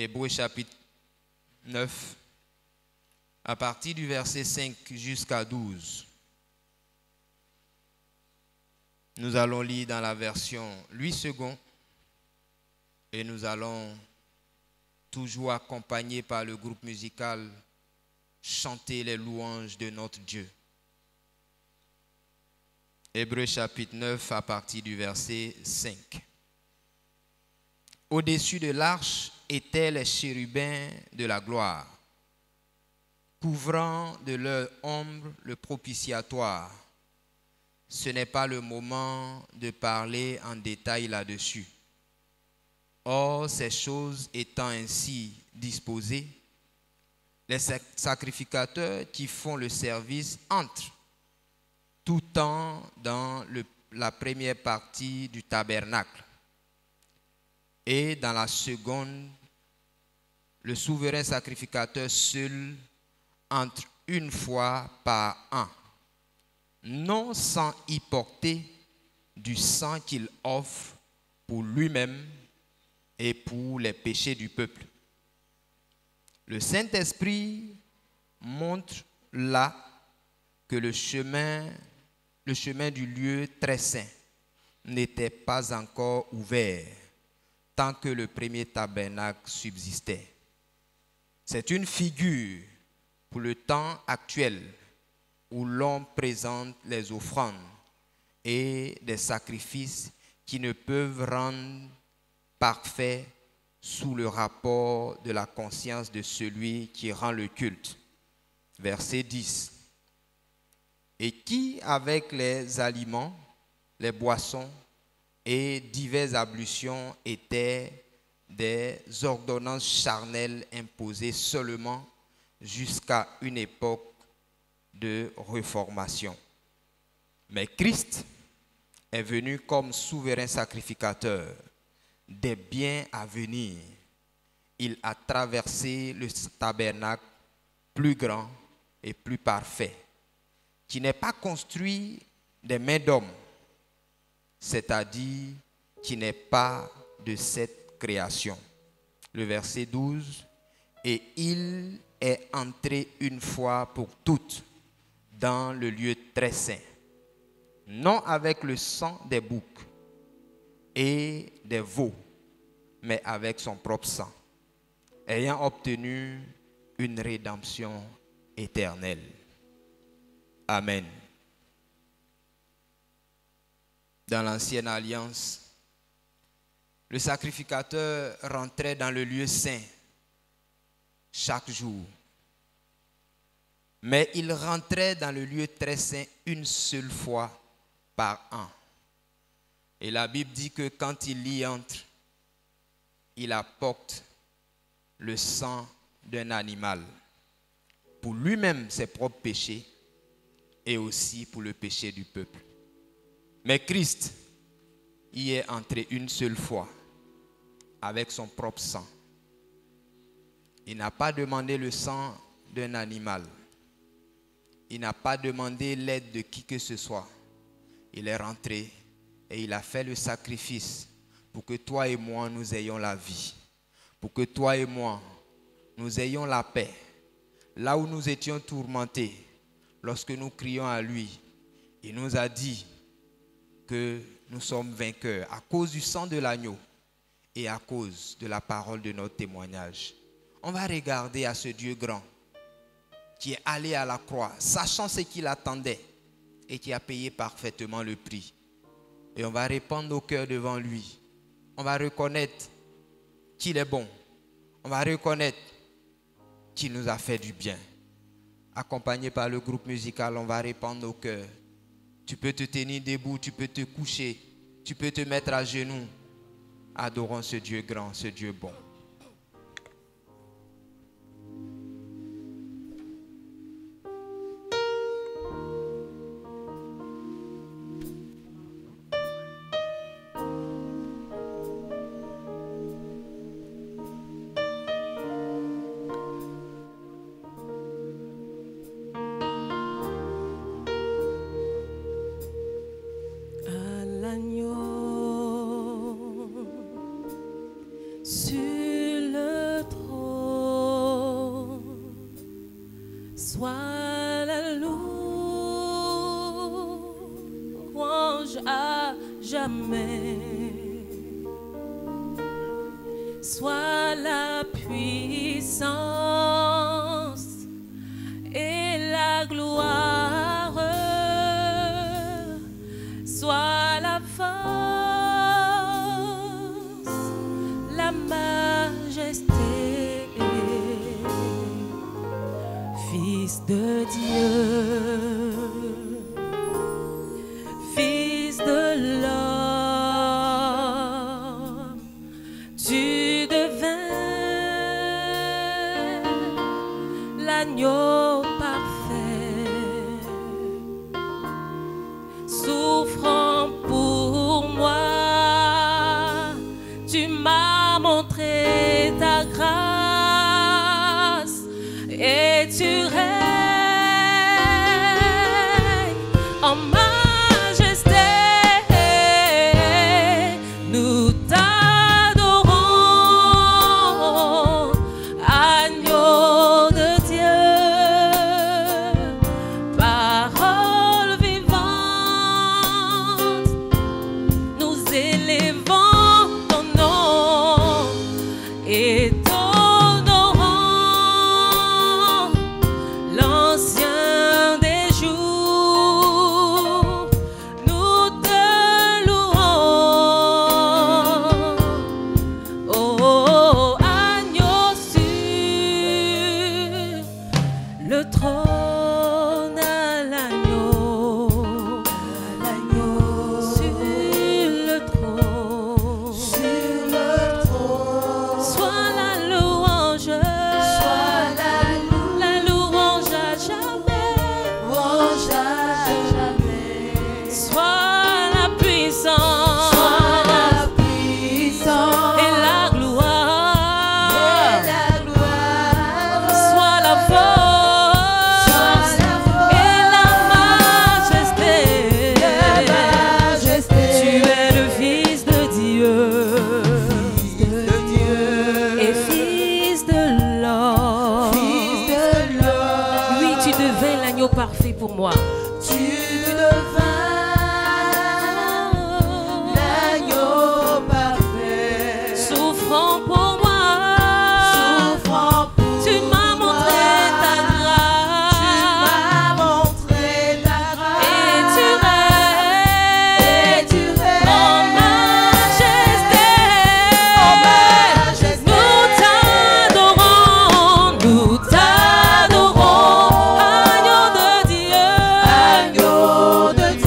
Hébreux chapitre 9, à partir du verset 5 jusqu'à 12. Nous allons lire dans la version Louis II et nous allons, toujours accompagnés par le groupe musical, chanter les louanges de notre Dieu. Hébreux chapitre 9 à partir du verset 5. Au-dessus de l'arche étaient les chérubins de la gloire, couvrant de leur ombre le propitiatoire. Ce n'est pas le moment de parler en détail là-dessus. Or, ces choses étant ainsi disposées, les sacrificateurs qui font le service entrent tout temps dans la première partie du tabernacle. Et dans la seconde, le souverain sacrificateur seul entre une fois par an, non sans y porter du sang qu'il offre pour lui-même et pour les péchés du peuple. Le Saint-Esprit montre là que le chemin du lieu très saint n'était pas encore ouvert tant que le premier tabernacle subsistait. C'est une figure pour le temps actuel où l'on présente les offrandes et des sacrifices qui ne peuvent rendre parfait sous le rapport de la conscience de celui qui rend le culte. Verset 10. Et qui, avec les aliments, les boissons et diverses ablutions, étaient des ordonnances charnelles imposées seulement jusqu'à une époque de réformation. Mais Christ est venu comme souverain sacrificateur des biens à venir. Il a traversé le tabernacle plus grand et plus parfait, qui n'est pas construit des mains d'hommes, c'est-à-dire qui n'est pas de cette création. Le verset 12, et il est entré une fois pour toutes dans le lieu très saint, non avec le sang des boucs et des veaux, mais avec son propre sang, ayant obtenu une rédemption éternelle. Amen. Dans l'ancienne alliance, le sacrificateur rentrait dans le lieu saint chaque jour. Mais il rentrait dans le lieu très saint une seule fois par an. Et la Bible dit que quand il y entre, il apporte le sang d'un animal pour lui-même ses propres péchés et aussi pour le péché du peuple. Mais Christ y est entré une seule fois avec son propre sang. Il n'a pas demandé le sang d'un animal. Il n'a pas demandé l'aide de qui que ce soit. Il est rentré et il a fait le sacrifice pour que toi et moi nous ayons la vie. Pour que toi et moi nous ayons la paix. Là où nous étions tourmentés, lorsque nous crions à lui, il nous a dit que nous sommes vainqueurs à cause du sang de l'agneau et à cause de la parole de notre témoignage. On va regarder à ce Dieu grand qui est allé à la croix, sachant ce qu'il attendait et qui a payé parfaitement le prix. Et on va répandre nos cœurs devant lui. On va reconnaître qu'il est bon. On va reconnaître qu'il nous a fait du bien. Accompagné par le groupe musical, on va répandre nos cœurs. Tu peux te tenir debout, tu peux te coucher, tu peux te mettre à genoux. Adorons ce Dieu grand, ce Dieu bon. À l'agneau sur Sois la louange à jamais. Sois la puissance et la gloire. Sois la force, la majesté. Fils de Dieu, Fils de l'homme, tu devins l'agneau parfait, souffrant pour moi, tu m'as montré ta grâce et tu règnes en majesté. Nous t'adorons, agneau de Dieu, parole vivante, nous élevons ton nom et t'honorons, l'ancien des jours, nous te louons. Oh, agneau sur le trône, à l'agneau, sur le trône, sois la louange, la louange à jamais, sois la puissance et la gloire, sois la force et la majesté. Tu es le Fils de Dieu et Fils de l'homme. Oui, tu devins l'agneau parfait pour moi. Souffrant pour moi, tu m'as montré ta grâce et tu règnes en majesté. Nous t'adorons, agneau de Dieu,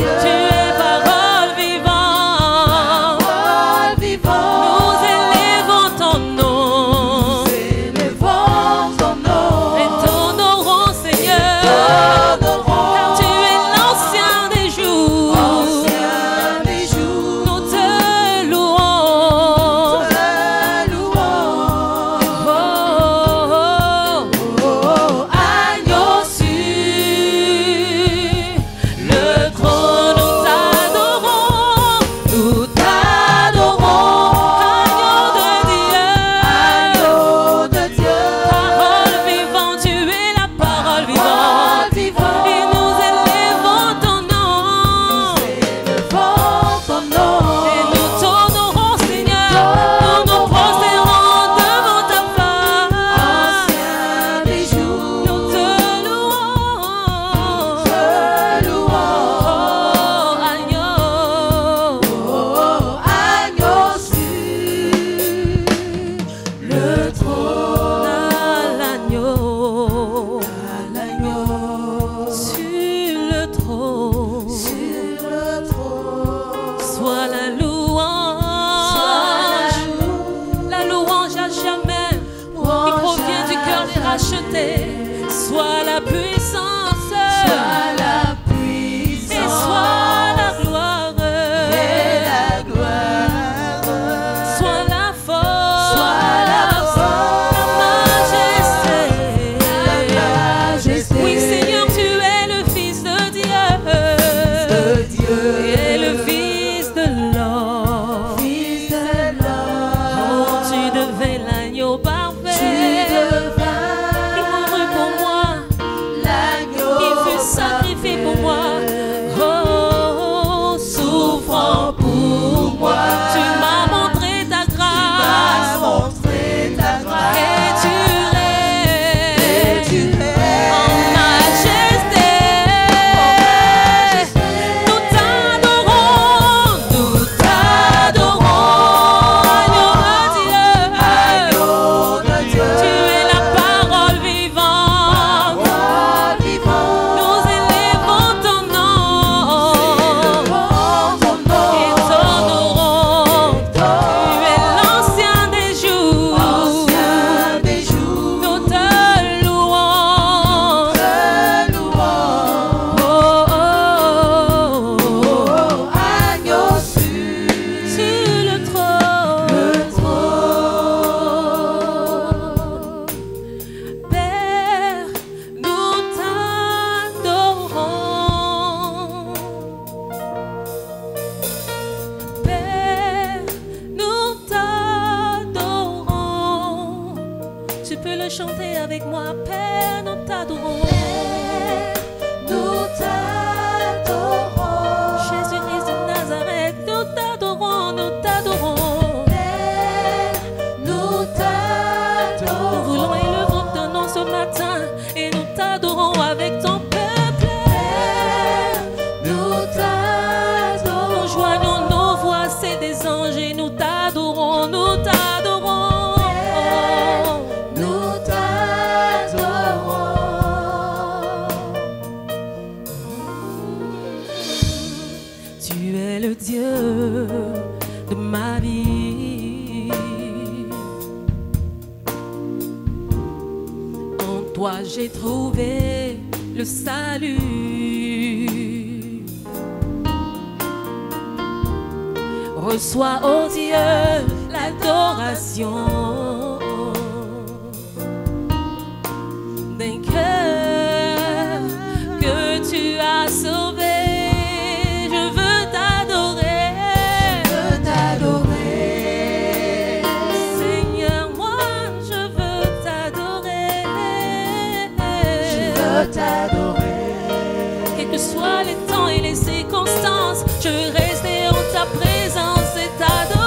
le Dieu de ma vie. En toi j'ai trouvé le salut. Reçois, ô Dieu, l'adoration d'un cœur que tu as sauvé. Je veux t'adorer, Seigneur, moi je veux t'adorer, quels que soient les temps et les circonstances, je veux rester en ta présence et t'adorer.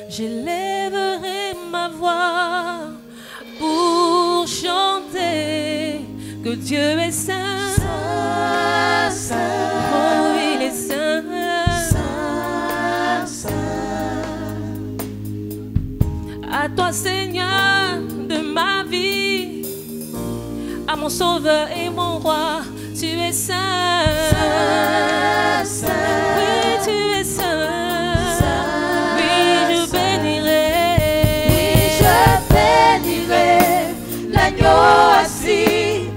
J'élèverai ma voix pour Dieu est saint, Saint, saint, oh il est saint, saint, saint. à toi Seigneur de ma vie, à mon sauveur et mon roi, tu es saint, Saint, saint. oui tu es saint, Saint, oui je bénirai, oui je bénirai l'agneau assis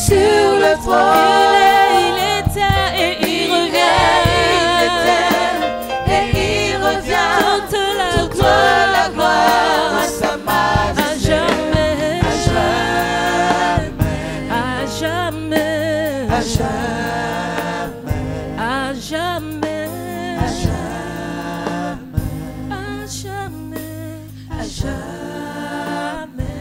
sur le trône. il était et il revient, Et il revient toute la toute la gloire à sa à majesté. jamais, À jamais, à jamais, à jamais, à jamais, à jamais, à jamais, à jamais.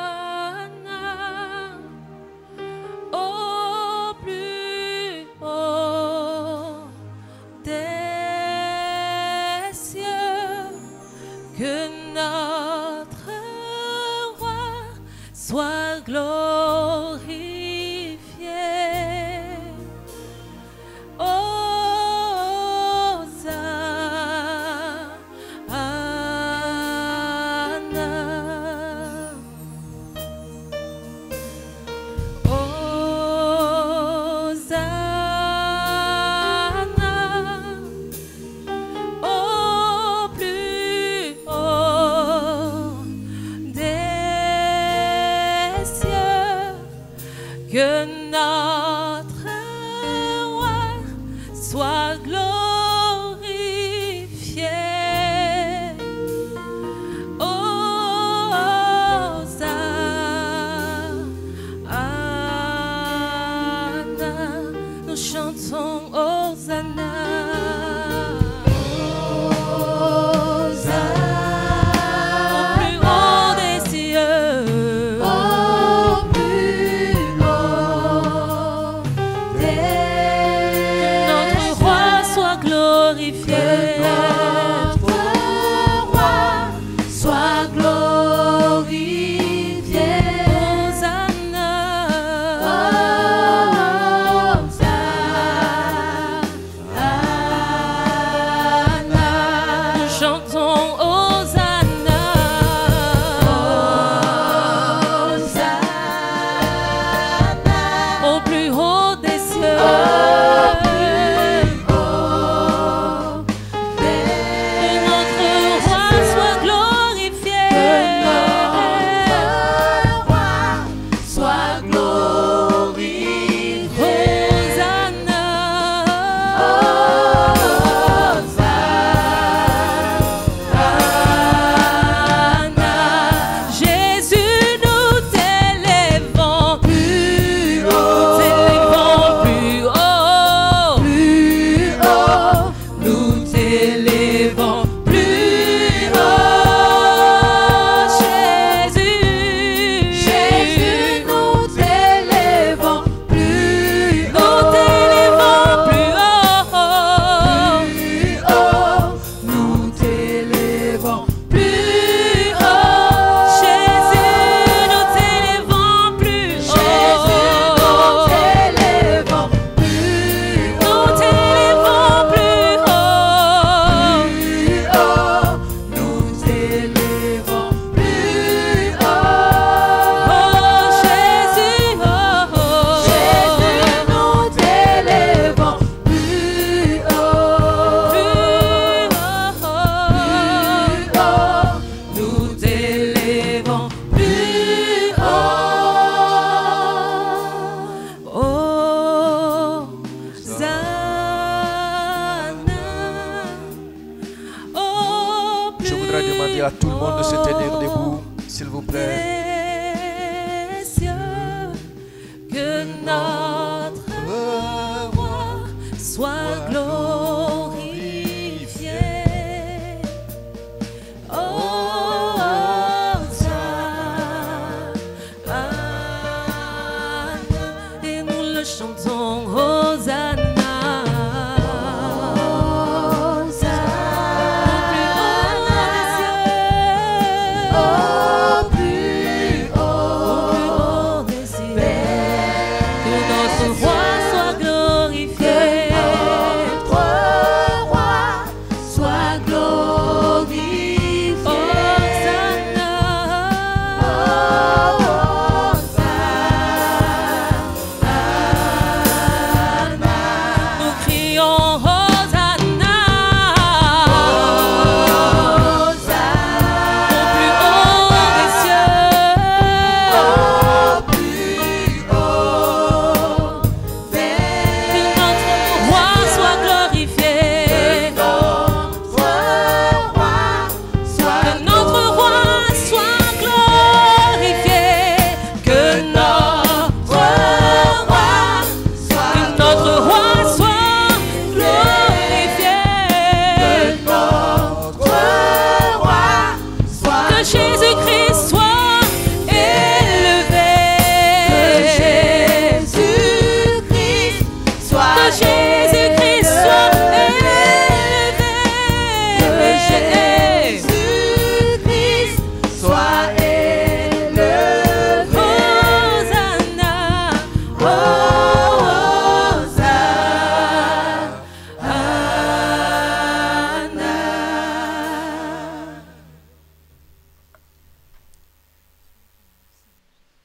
Hosanna au plus haut des cieux, que notre roi soit glorifié. Hosanna au plus haut des cieux, que notre roi soit glorifié. Hosanna, nous chantons Hosanna. Au plus haut des cieux, Au plus haut tout le monde de se tenir debout, s'il vous plaît. Précieux, que notre roi soit glorifié. Hosanna, et nous le chantons, Hosanna.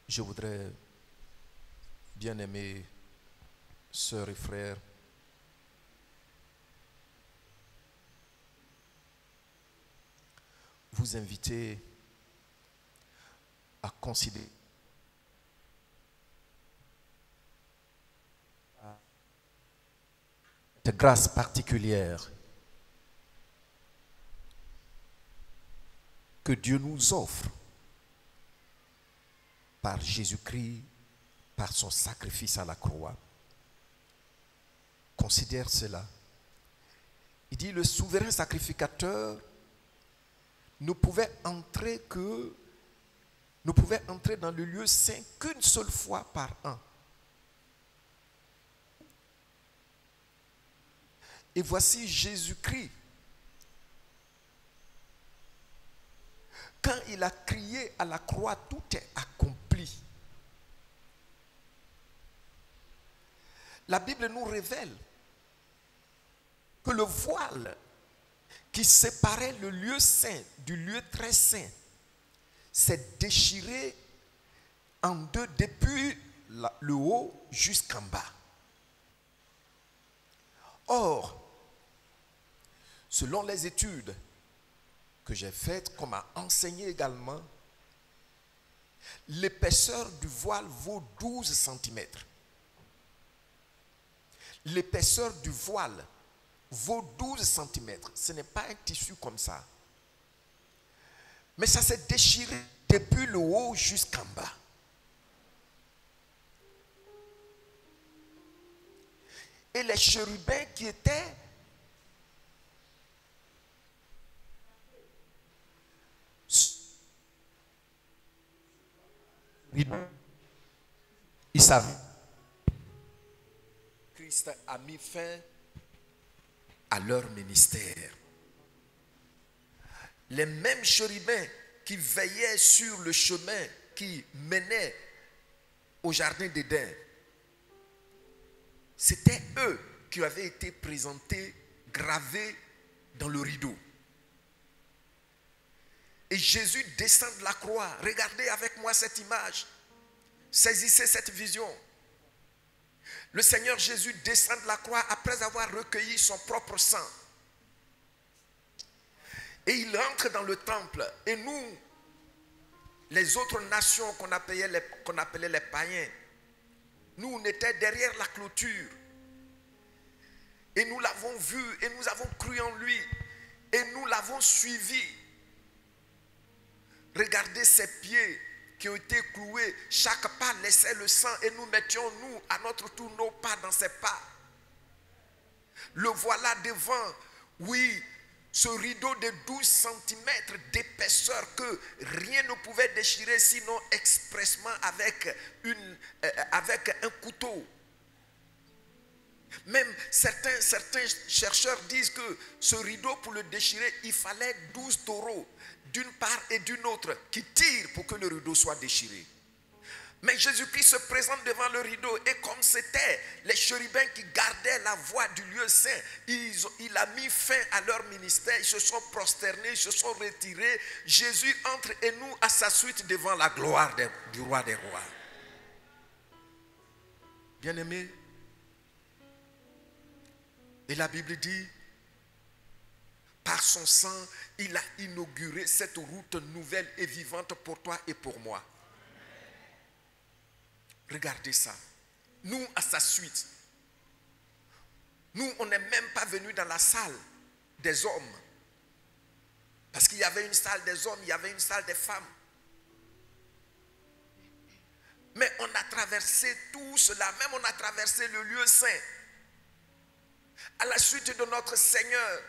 Je voudrais, bien-aimés sœurs et frères, vous inviter à considérer de grâce particulière que Dieu nous offre par Jésus-Christ, par son sacrifice à la croix. Considère cela. Il dit, le souverain sacrificateur ne pouvait entrer dans le lieu saint qu'une seule fois par an. Et voici Jésus-Christ, quand il a crié à la croix, tout est accompli. La Bible nous révèle que le voile qui séparait le lieu saint du lieu très saint s'est déchiré en deux depuis le haut jusqu'en bas. Or, selon les études que j'ai faites, qu'on m'a enseigné également, l'épaisseur du voile vaut 12 cm. L'épaisseur du voile vaut 12 cm. Ce n'est pas un tissu comme ça. Mais ça s'est déchiré depuis le haut jusqu'en bas. Et les chérubins qui étaient ils savaient. Christ a mis fin à leur ministère. Les mêmes chérubins qui veillaient sur le chemin qui menait au jardin d'Éden, c'était eux qui avaient été présentés, gravés dans le rideau. Et Jésus descend de la croix. Regardez avec moi cette image. Saisissez cette vision. Le Seigneur Jésus descend de la croix après avoir recueilli son propre sang. Et il entre dans le temple. Et nous, les autres nations qu'on appelait les païens, nous, on était derrière la clôture. Et nous l'avons vu et nous avons cru en lui. Et nous l'avons suivi. Regardez ces pieds qui ont été cloués. Chaque pas laissait le sang et nous mettions, nous, à notre tour, nos pas dans ces pas. Le voilà devant, oui, ce rideau de 12 cm d'épaisseur que rien ne pouvait déchirer sinon expressement avec un couteau. Même certains chercheurs disent que ce rideau, pour le déchirer, il fallait 12 taureaux d'une part et d'une autre qui tirent pour que le rideau soit déchiré. Mais Jésus-Christ se présente devant le rideau et comme c'était les chérubins qui gardaient la voie du lieu saint, il a mis fin à leur ministère, ils se sont prosternés, ils se sont retirés. Jésus entre et nous à sa suite devant la gloire du roi des rois. Bien-aimés, et la Bible dit, par son sang, il a inauguré cette route nouvelle et vivante pour toi et pour moi. Regardez ça. Nous, à sa suite, nous, on n'est même pas venus dans la salle des hommes. Parce qu'il y avait une salle des hommes, il y avait une salle des femmes. Mais on a traversé tout cela, même on a traversé le lieu saint. À la suite de notre Seigneur,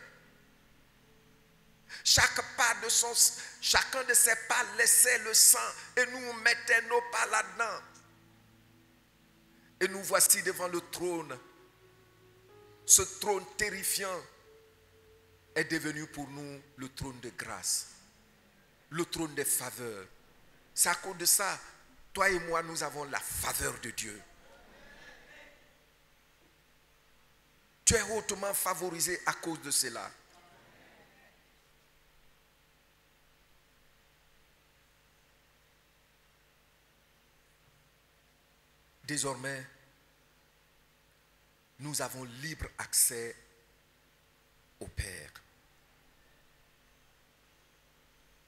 chacun de ses pas laissait le sang et nous mettions nos pas là-dedans. Et nous voici devant le trône. Ce trône terrifiant est devenu pour nous le trône de grâce, le trône des faveurs. C'est à cause de ça, toi et moi, nous avons la faveur de Dieu. Tu es hautement favorisé à cause de cela. Désormais, nous avons libre accès au Père.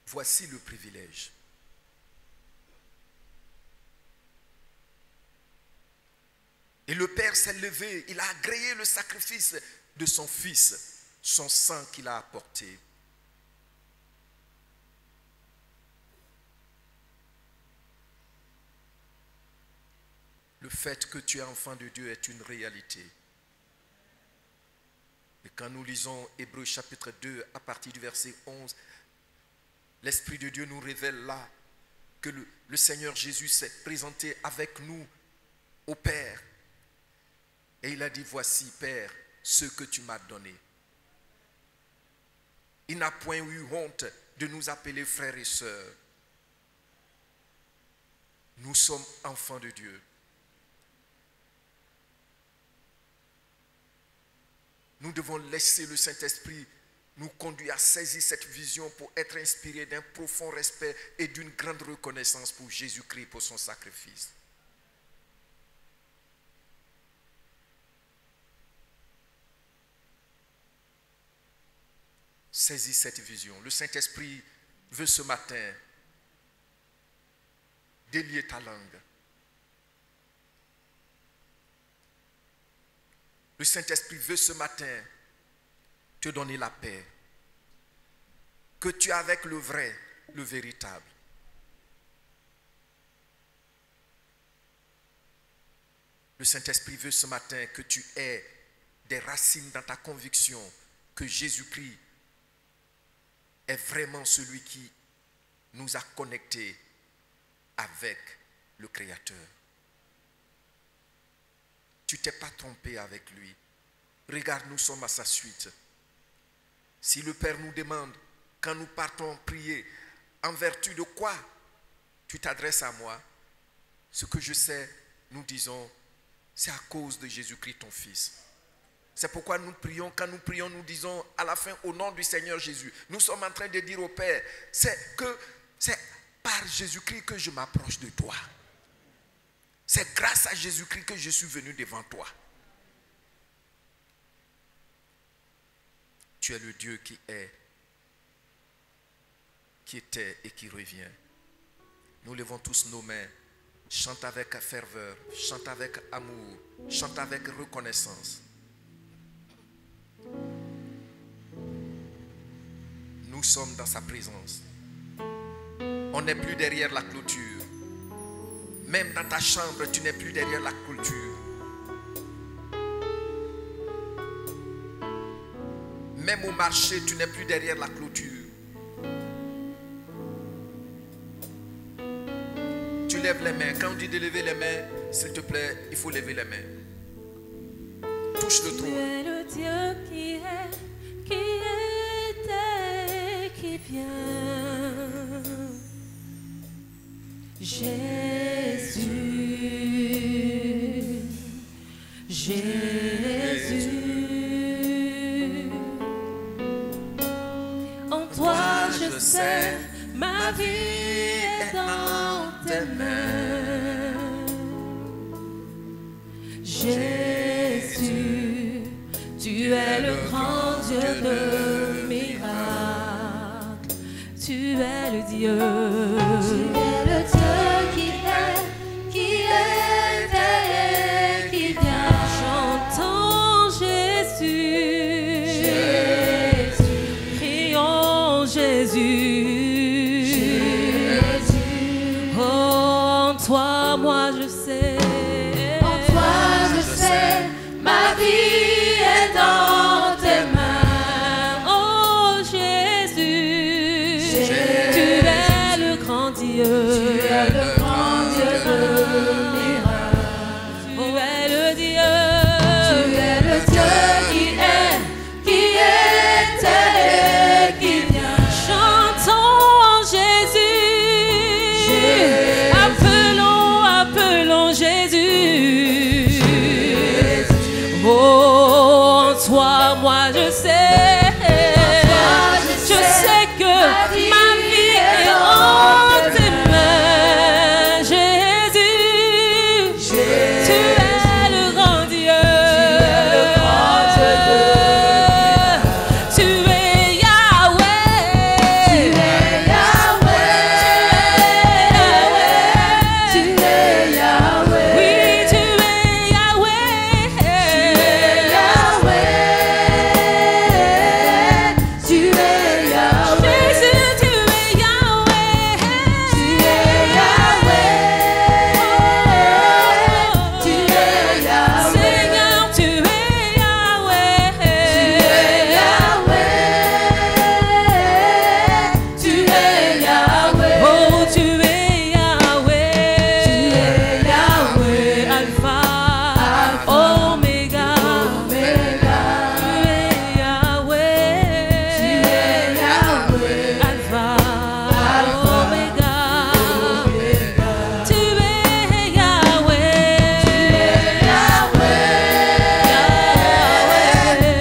Voici le privilège. Et le Père s'est levé, il a agréé le sacrifice de son Fils, son sang qu'il a apporté. Le fait que tu es enfant de Dieu est une réalité. Et quand nous lisons Hébreux chapitre 2 à partir du verset 11, l'Esprit de Dieu nous révèle là que le Seigneur Jésus s'est présenté avec nous au Père. Et il a dit, voici Père, ce que tu m'as donné. Il n'a point eu honte de nous appeler frères et sœurs. Nous sommes enfants de Dieu. Nous devons laisser le Saint-Esprit nous conduire à saisir cette vision pour être inspirés d'un profond respect et d'une grande reconnaissance pour Jésus-Christ, pour son sacrifice. Saisis cette vision. Le Saint-Esprit veut ce matin délier ta langue. Le Saint-Esprit veut ce matin te donner la paix que tu as avec le vrai, le véritable. Le Saint-Esprit veut ce matin que tu aies des racines dans ta conviction que Jésus-Christ est vraiment celui qui nous a connectés avec le Créateur. Tu ne t'es pas trompé avec lui. Regarde, nous sommes à sa suite. Si le Père nous demande, quand nous partons prier, en vertu de quoi tu t'adresses à moi, ce que je sais, nous disons, c'est à cause de Jésus-Christ, ton Fils. C'est pourquoi nous prions, quand nous prions, nous disons à la fin, au nom du Seigneur Jésus. Nous sommes en train de dire au Père, c'est par Jésus-Christ que je m'approche de toi. C'est grâce à Jésus-Christ que je suis venu devant toi. Tu es le Dieu qui est, qui était et qui revient. Nous levons tous nos mains. Chante avec ferveur, chante avec amour, chante avec reconnaissance. Nous sommes dans sa présence. On n'est plus derrière la clôture. Même dans ta chambre, tu n'es plus derrière la clôture. Même au marché, tu n'es plus derrière la clôture. Tu lèves les mains. Quand on dit de lever les mains, s'il te plaît, il faut lever les mains. Touche le trône. Tu es le Dieu qui était, qui vient. Jésus, Jésus. En toi je sais, ma vie est dans tes mains. Jésus, tu es le grand Dieu de miracles. Tu es le Dieu. Tu es le Dieu qui était et qui vient. Chantons Jésus. Jésus. Prions Jésus. Jésus. Oh, en toi, moi je sais. En toi je sais, ma vie est dans tes mains. Oh Jésus. Jésus. Tu es le grand Dieu. Tu es le grand Dieu de miracles. Tu es le Dieu. Tu es le Dieu qui était et qui vient. Chantons Jésus. Jésus. Appelons Jésus. Jésus. Oh, en toi, moi je sais. Je sais que ma vie est en tes mains. Jésus. Jésus. Tu es le grand Dieu. Tu es Yahweh. Tu es Yahweh. Tu es Yahweh. Oui, tu es Yahweh. Tu es Yahweh. Jésus, tu es Yahweh. Tu es Yahweh. Tu es Yahweh. Seigneur, tu es Yahweh. Tu es Yahweh. Tu es Yahweh. Oh, tu es Yahweh. Tu es Yahweh. Alpha, Oméga. Tu es Yahweh. Tu es Yahweh. Alpha, Oméga. Tu es Yahweh. Tu es Yahweh.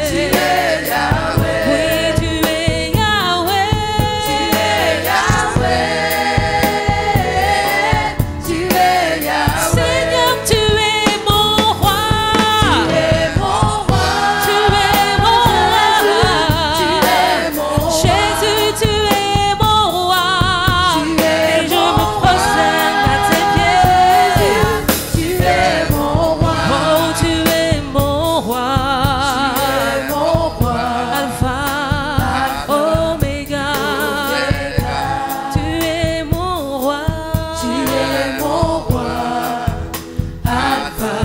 Tu es Yahweh. Oui, tu es Yahweh. Tu es Yahweh. Tu es Yahweh. Seigneur, tu es mon roi. Tu es mon roi. Tu es mon roi. Tu es mon roi. Jésus, tu es mon roi. Et je me prosterne à tes pieds. Tu es mon roi. Oh, tu es mon roi. Tu es mon roi. Alpha, Oméga. Tu es mon roi. Tu es mon roi. Alpha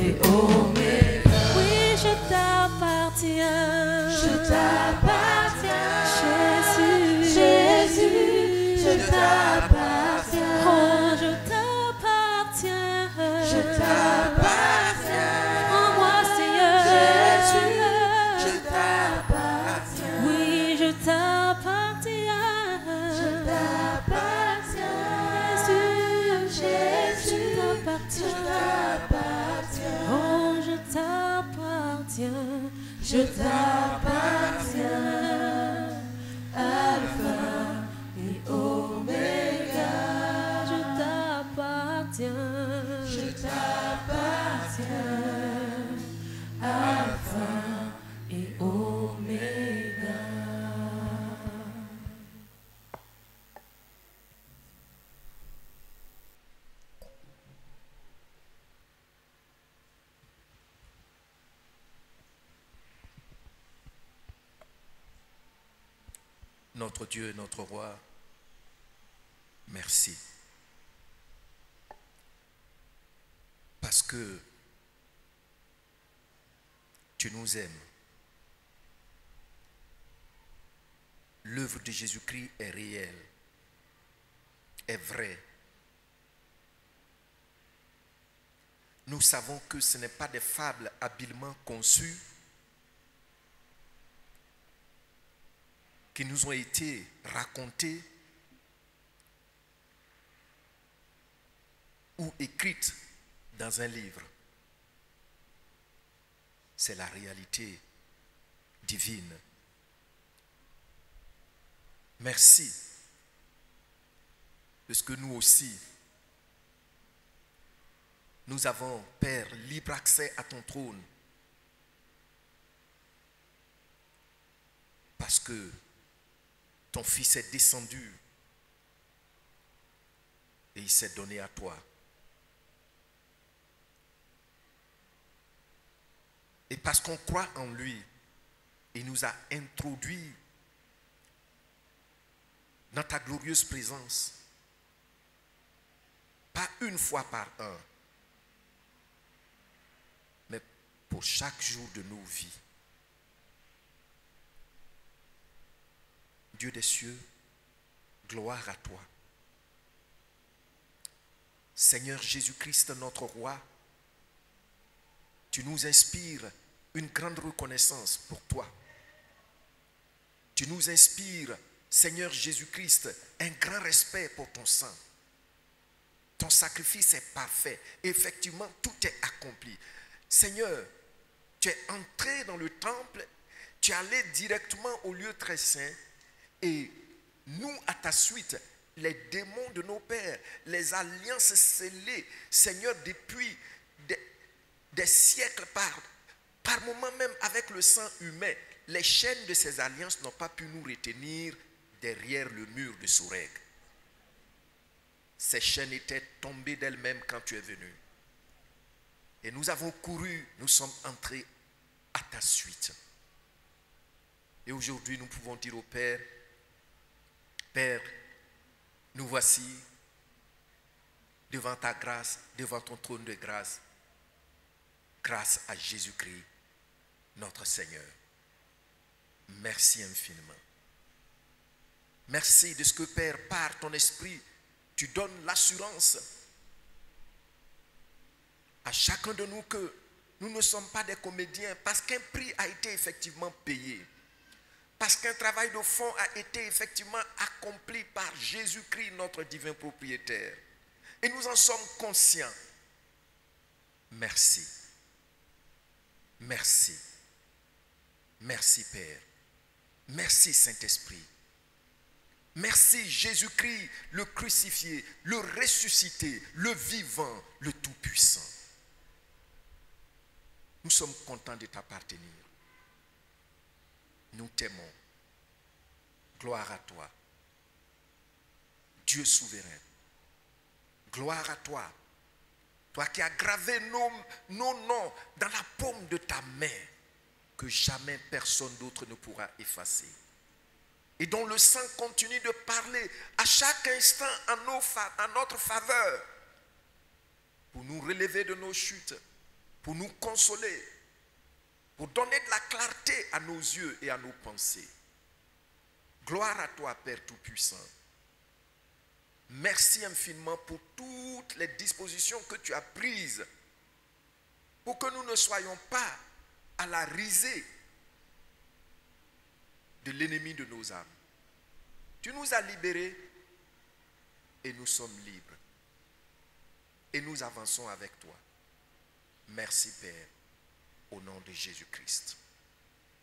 et Oméga. Oui, je t'appartiens. Je t'appartiens. Jésus, je t'appartiens. Oh, je t'appartiens. Je t'appartiens. Prends-moi, Seigneur. Jésus, je t'appartiens. Oui, je t'appartiens. Je t'appartiens. Jésus, je t'appartiens. Oh, je t'appartiens. Je t'appartiens. Alpha et Oméga. Je t'appartiens. Je t'appartiens. Alpha et Oméga. Notre Dieu, notre roi, merci. Parce que tu nous aimes. L'œuvre de Jésus-Christ est réelle, est vraie. Nous savons que ce n'est pas des fables habilement conçues qui nous ont été racontées ou écrites dans un livre. C'est la réalité divine. Merci, parce que nous aussi, nous avons, Père, libre accès à ton trône. Parce que ton Fils est descendu et il s'est donné à toi. Et parce qu'on croit en lui, il nous a introduits dans ta glorieuse présence. Pas une fois par an, mais pour chaque jour de nos vies. Dieu des cieux, gloire à toi. Seigneur Jésus-Christ, notre roi, tu nous inspires une grande reconnaissance pour toi. Tu nous inspires, Seigneur Jésus-Christ, un grand respect pour ton sang. Ton sacrifice est parfait. Effectivement, tout est accompli. Seigneur, tu es entré dans le temple, tu es allé directement au lieu très saint et nous, à ta suite, les démons de nos pères, les alliances scellées, Seigneur, depuis des siècles par moments même avec le sang humain, les chaînes de ces alliances n'ont pas pu nous retenir derrière le mur de Soreg. Ces chaînes étaient tombées d'elles-mêmes quand tu es venu. Et nous avons couru, nous sommes entrés à ta suite. Et aujourd'hui, nous pouvons dire au Père, Père, nous voici devant ta grâce, devant ton trône de grâce, grâce à Jésus-Christ, notre Seigneur. Merci infiniment. Merci de ce que, Père, par ton esprit, tu donnes l'assurance à chacun de nous que nous ne sommes pas des comédiens parce qu'un prix a été effectivement payé. Parce qu'un travail de fond a été effectivement accompli par Jésus-Christ, notre divin propriétaire. Et nous en sommes conscients. Merci. Merci. Merci, Père. Merci, Saint-Esprit. Merci, Jésus-Christ, le crucifié, le ressuscité, le vivant, le tout-puissant. Nous sommes contents de t'appartenir. Nous t'aimons. Gloire à toi. Dieu souverain. Gloire à toi. Toi qui as gravé nos noms dans la paume de ta main, que jamais personne d'autre ne pourra effacer. Et dont le sang continue de parler à chaque instant en notre faveur, pour nous relever de nos chutes, pour nous consoler, pour donner de la clarté à nos yeux et à nos pensées. Gloire à toi, Père Tout-Puissant. Merci infiniment pour toutes les dispositions que tu as prises pour que nous ne soyons pas à la risée de l'ennemi de nos âmes. Tu nous as libérés et nous sommes libres. Et nous avançons avec toi. Merci, Père, au nom de Jésus-Christ.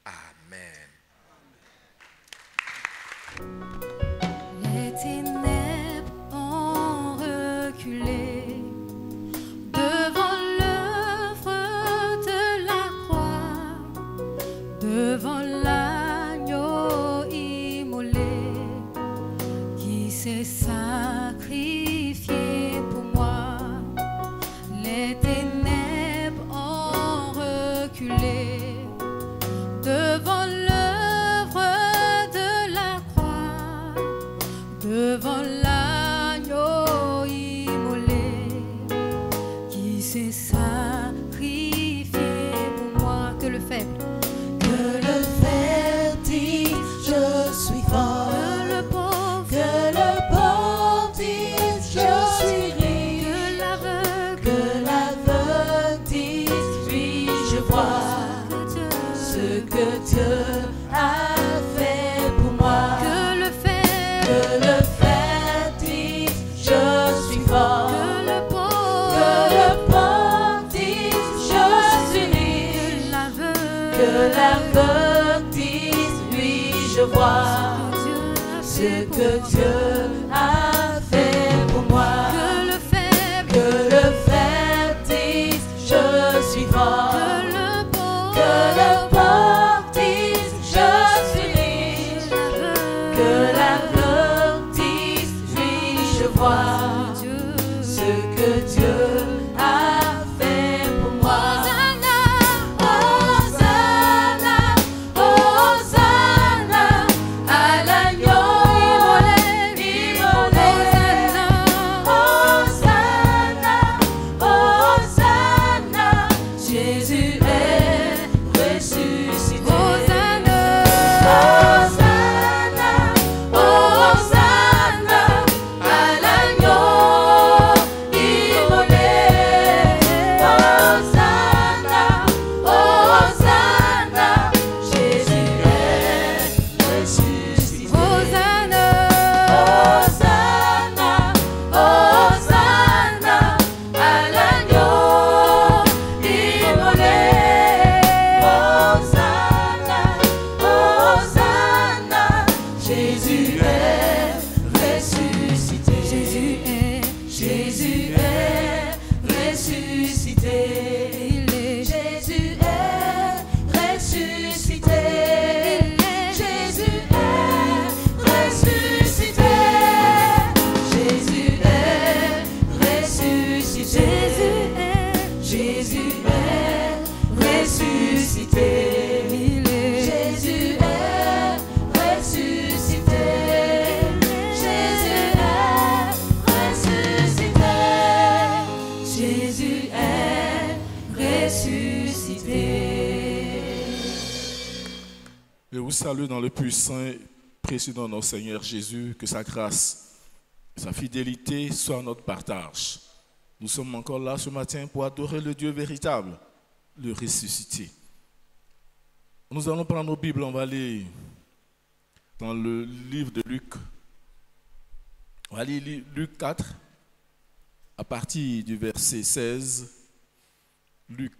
Amen. Les ténèbres ont reculé devant l'œuvre de la croix, devant l'agneau immolé qui s'est sacrifié pour moi. Les ténèbres ont reculé devant l'œuvre de la croix, devant l'agneau s'est sacrifié pour moi. Que le faible, dit je suis fort. que le pauvre, dise je suis riche. que l'aveugle dise oui je vois ce que Dieu a fait pour moi. que le faible, dise je suis fort. que le pauvre, dise je suis riche. que l'aveugle dise oui je vois ce que Dieu a fait pour moi. que le faible, dise je suis fort. que le pauvre, dise je suis riche. Que l'aveugle dise oui je vois ce que Dieu a fait pour moi. Hosanna, Hosanna, à l'agneau immolé. Hosanna, Hosanna, Jésus est ressuscité. Hosanna, Hosanna, à l'agneau immolé. Hosanna, Hosanna, Jésus est ressuscité. Hosanna, Hosanna, Hosanna, à l'agneau immolé. Hosanna, Hosanna, Jésus est ressuscité. Jésus est ressuscité. Jésus est ressuscité. Jésus est ressuscité. Jésus est ressuscité. Jésus est ressuscité. Jésus est ressuscité. Jésus est ressuscité. Jésus est ressuscité. Je vous salue dans le puissant et précieux nom de notre Seigneur Jésus, que sa grâce, sa fidélité soit notre partage. Nous sommes encore là ce matin pour adorer le Dieu véritable, le ressuscité. Nous allons prendre nos Bibles, on va aller dans le livre de Luc. On va lire Luc 4, à partir du verset 16. Luc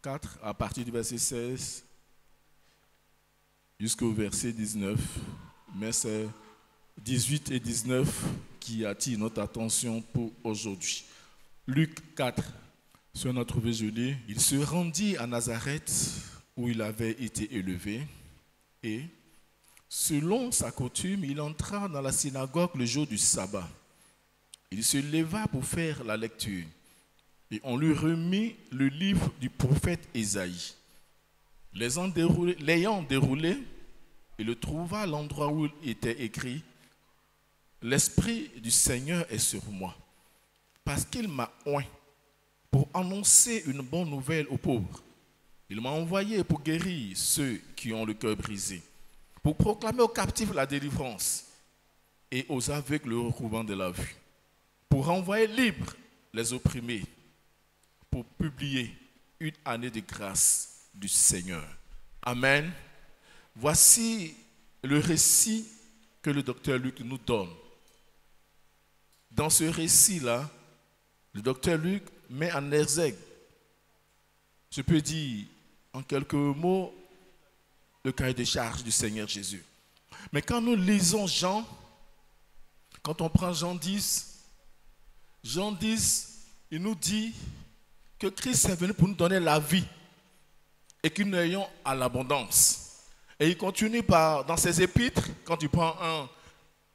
4, à partir du verset 16 jusqu'au verset 19. Mais c'est 18 et 19 qui attirent notre attention pour aujourd'hui. Luc 4, si on a trouvé joli. Il se rendit à Nazareth où il avait été élevé et, selon sa coutume, il entra dans la synagogue le jour du sabbat. Il se leva pour faire la lecture et on lui remit le livre du prophète Ésaïe. L'ayant déroulé, il le trouva à l'endroit où il était écrit « L'Esprit du Seigneur est sur moi, parce qu'il m'a oint pour annoncer une bonne nouvelle aux pauvres. Il m'a envoyé pour guérir ceux qui ont le cœur brisé, pour proclamer aux captifs la délivrance et aux aveugles le recouvrement de la vue, pour renvoyer libres les opprimés, pour publier une année de grâce du Seigneur. » Amen. Voici le récit que le docteur Luc nous donne. Dans ce récit-là, le docteur Luc met en exergue, je peux dire en quelques mots, le cahier de charge du Seigneur Jésus. Mais quand nous lisons Jean, quand on prend Jean 10, il nous dit que Christ est venu pour nous donner la vie et que nous ayons à l'abondance. Et il continue dans ses épîtres, quand tu prends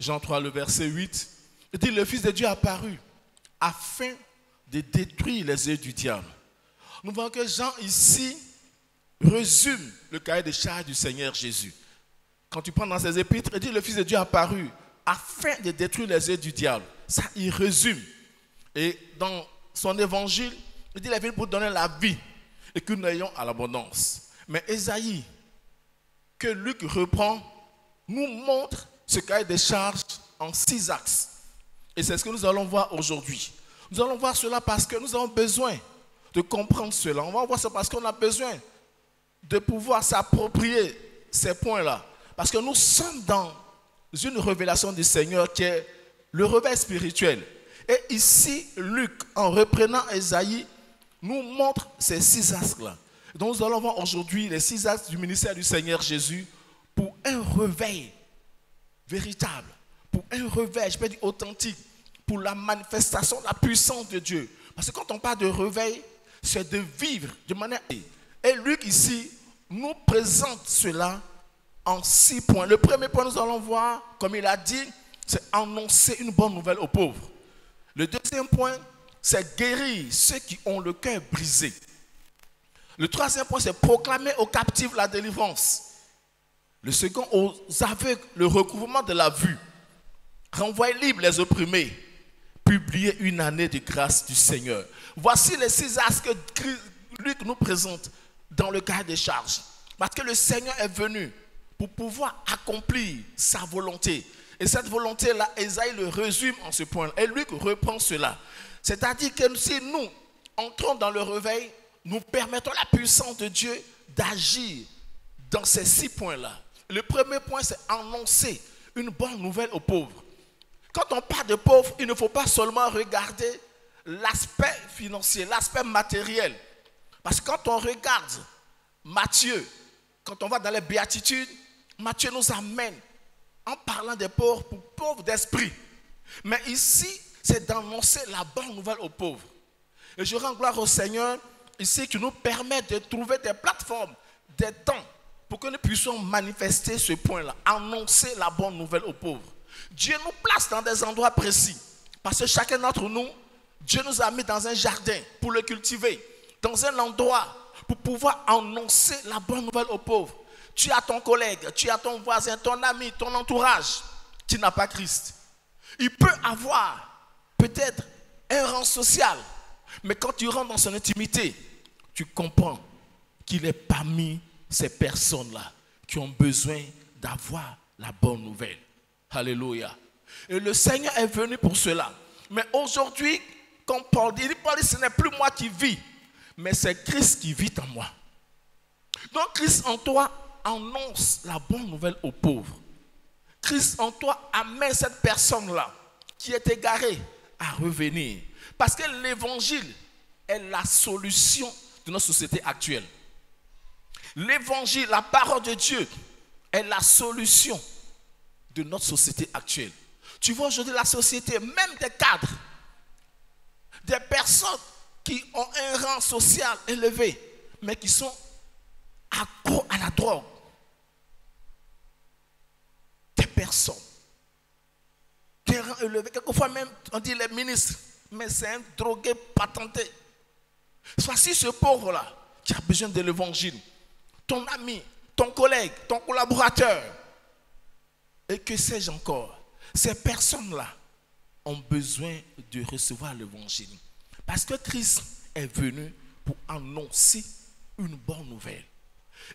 Jean 3, le verset 8, il dit, le Fils de Dieu est apparu afin de détruire les œuvres du diable. Nous voyons que Jean ici résume le cahier de charge du Seigneur Jésus. Quand tu prends dans ses épîtres, il dit, le Fils de Dieu est apparu afin de détruire les œuvres du diable. Ça, il résume. Et dans son évangile, Il dit, il est venu pour donner la vie et que nous ayons à l'abondance. Mais Ésaïe, que Luc reprend, nous montre ce cahier des charges en 6 axes. Et c'est ce que nous allons voir aujourd'hui. Nous allons voir cela parce que nous avons besoin de comprendre cela. On va voir ça parce qu'on a besoin de pouvoir s'approprier ces points-là. Parce que nous sommes dans une révélation du Seigneur qui est le réveil spirituel. Et ici, Luc, en reprenant Ésaïe, nous montre ces 6 axes-là. Donc nous allons voir aujourd'hui les 6 axes du ministère du Seigneur Jésus pour un réveil véritable, pour un réveil, je peux dire authentique, pour la manifestation de la puissance de Dieu. Parce que quand on parle de réveil, c'est de vivre de manière... Et Luc ici nous présente cela en 6 points. Le premier point, nous allons voir, comme il a dit, c'est annoncer une bonne nouvelle aux pauvres. Le deuxième point, c'est guérir ceux qui ont le cœur brisé. Le troisième point, c'est proclamer aux captifs la délivrance. Le second, aux aveugles, le recouvrement de la vue. Renvoyer libres les opprimés. Publier une année de grâce du Seigneur. Voici les 6 axes que Luc nous présente dans le cahier des charges. Parce que le Seigneur est venu pour pouvoir accomplir sa volonté. Et cette volonté-là, Ésaïe le résume en ce point. Et Luc reprend cela. C'est-à-dire que si nous entrons dans le réveil, nous permettons à la puissance de Dieu d'agir dans ces 6 points-là. Le premier point, c'est annoncer une bonne nouvelle aux pauvres. Quand on parle de pauvres, il ne faut pas seulement regarder l'aspect financier, l'aspect matériel. Parce que quand on regarde Matthieu, quand on va dans les béatitudes, Matthieu nous amène en parlant des pauvres pour pauvres d'esprit. Mais ici, c'est d'annoncer la bonne nouvelle aux pauvres. Et je rends gloire au Seigneur ici qui nous permet de trouver des plateformes, des temps pour que nous puissions manifester ce point-là, annoncer la bonne nouvelle aux pauvres. Dieu nous place dans des endroits précis. Parce que chacun d'entre nous, Dieu nous a mis dans un jardin pour le cultiver, dans un endroit pour pouvoir annoncer la bonne nouvelle aux pauvres. Tu as ton collègue, tu as ton voisin, ton ami, ton entourage qui n'a pas Christ. Il peut avoir peut-être un rang social, mais quand tu rentres dans son intimité, tu comprends qu'il est parmi ces personnes-là qui ont besoin d'avoir la bonne nouvelle. Alléluia. Et le Seigneur est venu pour cela. Mais aujourd'hui, quand Paul dit, ce n'est plus moi qui vis, mais c'est Christ qui vit en moi. Donc Christ en toi annonce la bonne nouvelle aux pauvres. Christ en toi amène cette personne-là qui est égarée à revenir. Parce que l'évangile est la solution de notre société actuelle. L'évangile, la parole de Dieu, est la solution de notre société actuelle. Tu vois aujourd'hui la société, même des cadres, des personnes qui ont un rang social élevé, mais qui sont accros à la drogue. Des personnes, des rangs élevés, quelquefois même on dit les ministres, mais c'est un drogué patenté. Voici ce pauvre-là qui a besoin de l'évangile. Ton ami, ton collègue, ton collaborateur, et que sais-je encore, ces personnes-là ont besoin de recevoir l'évangile. Parce que Christ est venu pour annoncer une bonne nouvelle.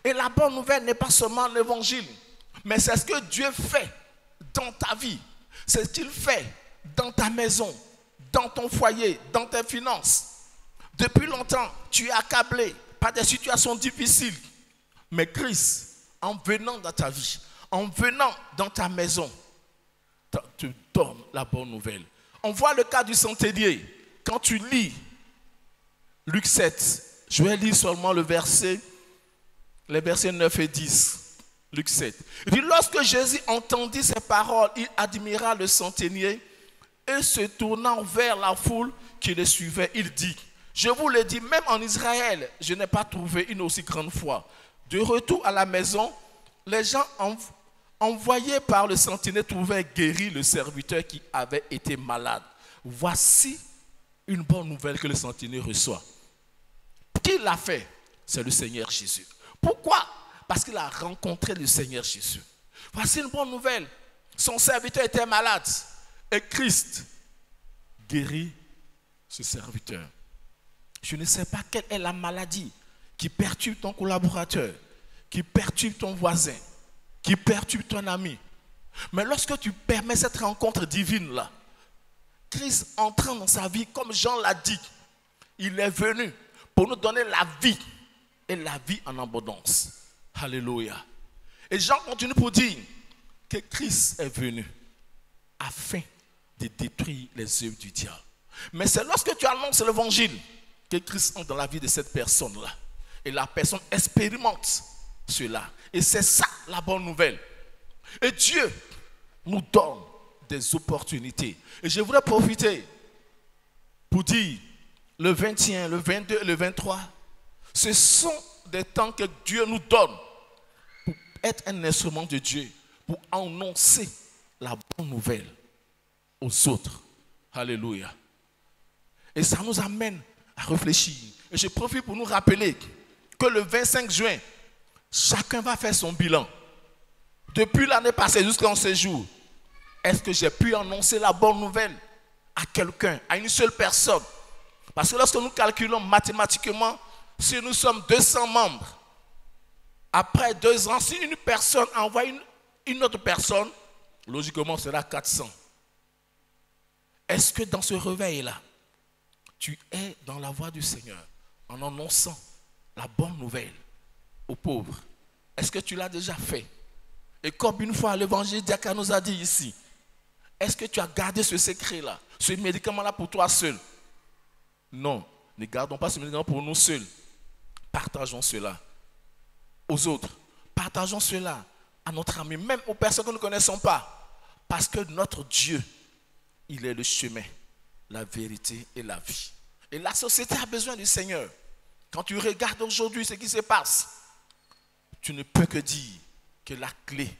Et la bonne nouvelle n'est pas seulement l'évangile, mais c'est ce que Dieu fait dans ta vie. C'est ce qu'il fait dans ta maison, dans ton foyer, dans tes finances. Depuis longtemps, tu es accablé par des situations difficiles. Mais Christ, en venant dans ta vie, en venant dans ta maison, te donne la bonne nouvelle. On voit le cas du centenier. Quand tu lis Luc 7, je vais lire seulement les versets 9 et 10. Luc 7. Il dit, lorsque Jésus entendit ces paroles, il admira le centenier et se tournant vers la foule qui le suivait, il dit, je vous le dis, même en Israël, je n'ai pas trouvé une aussi grande foi. De retour à la maison, les gens envoyés par le centenier trouvaient guéri le serviteur qui avait été malade. Voici une bonne nouvelle que le centenier reçoit. Qui l'a fait? C'est le Seigneur Jésus. Pourquoi? Parce qu'il a rencontré le Seigneur Jésus. Voici une bonne nouvelle. Son serviteur était malade et Christ guérit ce serviteur. Je ne sais pas quelle est la maladie qui perturbe ton collaborateur, qui perturbe ton voisin, qui perturbe ton ami. Mais lorsque tu permets cette rencontre divine-là, Christ entrant dans sa vie, comme Jean l'a dit, il est venu pour nous donner la vie et la vie en abondance. Alléluia. Et Jean continue pour dire que Christ est venu afin de détruire les œuvres du diable. Mais c'est lorsque tu annonces l'évangile que Christ entre dans la vie de cette personne-là. Et la personne expérimente cela. Et c'est ça la bonne nouvelle. Et Dieu nous donne des opportunités. Et je voudrais profiter pour dire le 21, le 22 et le 23, ce sont des temps que Dieu nous donne pour être un instrument de Dieu, pour annoncer la bonne nouvelle aux autres. Alléluia. Et ça nous amène à réfléchir. Et je profite pour nous rappeler que le 25 juin, chacun va faire son bilan. Depuis l'année passée jusqu'à ce jour, est-ce que j'ai pu annoncer la bonne nouvelle à quelqu'un, à une seule personne? Parce que lorsque nous calculons mathématiquement, si nous sommes 200 membres, après 2 ans, si une personne envoie une autre personne, logiquement, ce sera 400. Est-ce que dans ce réveil-là, tu es dans la voie du Seigneur en annonçant la bonne nouvelle aux pauvres? Est-ce que tu l'as déjà fait? Et comme une fois l'évangile Diaka nous a dit ici, est-ce que tu as gardé ce secret-là, ce médicament-là pour toi seul? Non, ne gardons pas ce médicament pour nous seuls. Partageons cela aux autres. Partageons cela à notre ami, même aux personnes que nous ne connaissons pas. Parce que notre Dieu, il est le chemin, la vérité et la vie. Et la société a besoin du Seigneur. Quand tu regardes aujourd'hui ce qui se passe, tu ne peux que dire que la clé